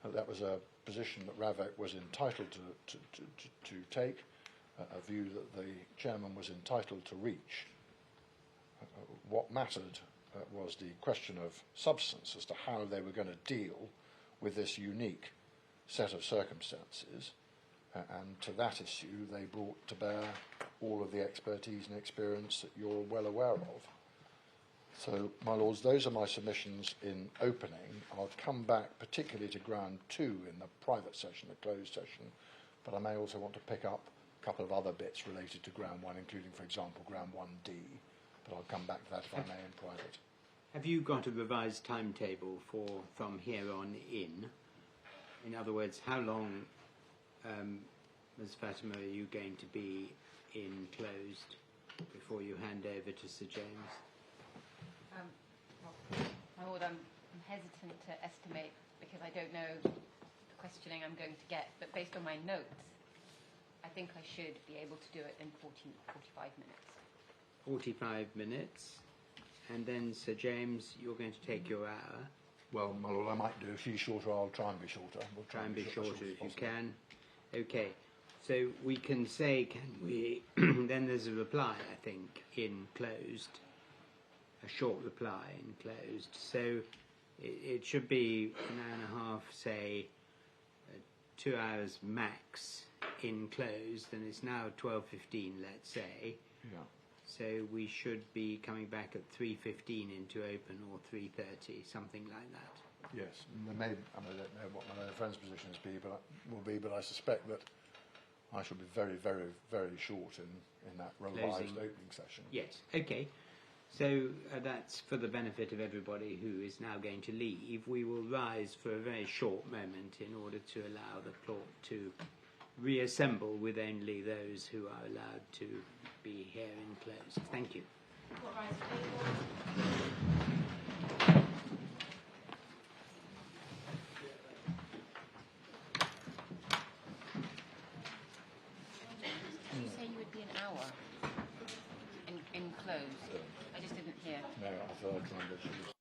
That was a position that RAVEC was entitled to take, a view that the chairman was entitled to reach. What mattered was the question of substance as to how they were going to deal with this unique set of circumstances. And to that issue, they brought to bear all of the expertise and experience that you're well aware of. So, my lords, those are my submissions in opening. I'll come back particularly to ground 2 in the private session, the closed session, but I may also want to pick up a couple of other bits related to ground 1, including, for example, ground 1D, but I'll come back to that if I may in private. Have you got a revised timetable for from here on in? In other words, how long, Ms. Fatima, are you going to be in closed before you hand over to Sir James? Well, my lord, I'm hesitant to estimate because I don't know the questioning I'm going to get, but based on my notes, I think I should be able to do it in 45 minutes. 45 minutes. And then, Sir James, you're going to take your hour. Well, my lord, I might do. If she's shorter, I'll try and be shorter. We'll Try and be shorter if you possible. can. Okay. So we can say, can we, then there's a reply, I think, in closed, a short reply in closed. So it should be an hour and a half, say, 2 hours max in closed, and it's now 12:15, let's say. Yeah. So we should be coming back at 3:15 into open, or 3:30, something like that. Yes, there may, I don't know what my friend's positions will be, but I suspect that I shall be very, very, very short in that revised Closing. opening session. Yes, okay. So that's for the benefit of everybody who is now going to leave. We will rise for a very short moment in order to allow the court to reassemble with only those who are allowed to be here in closed. Thank you. Did you say you would be an hour in closed? I just didn't hear. No, I thought I'd try and get shorter.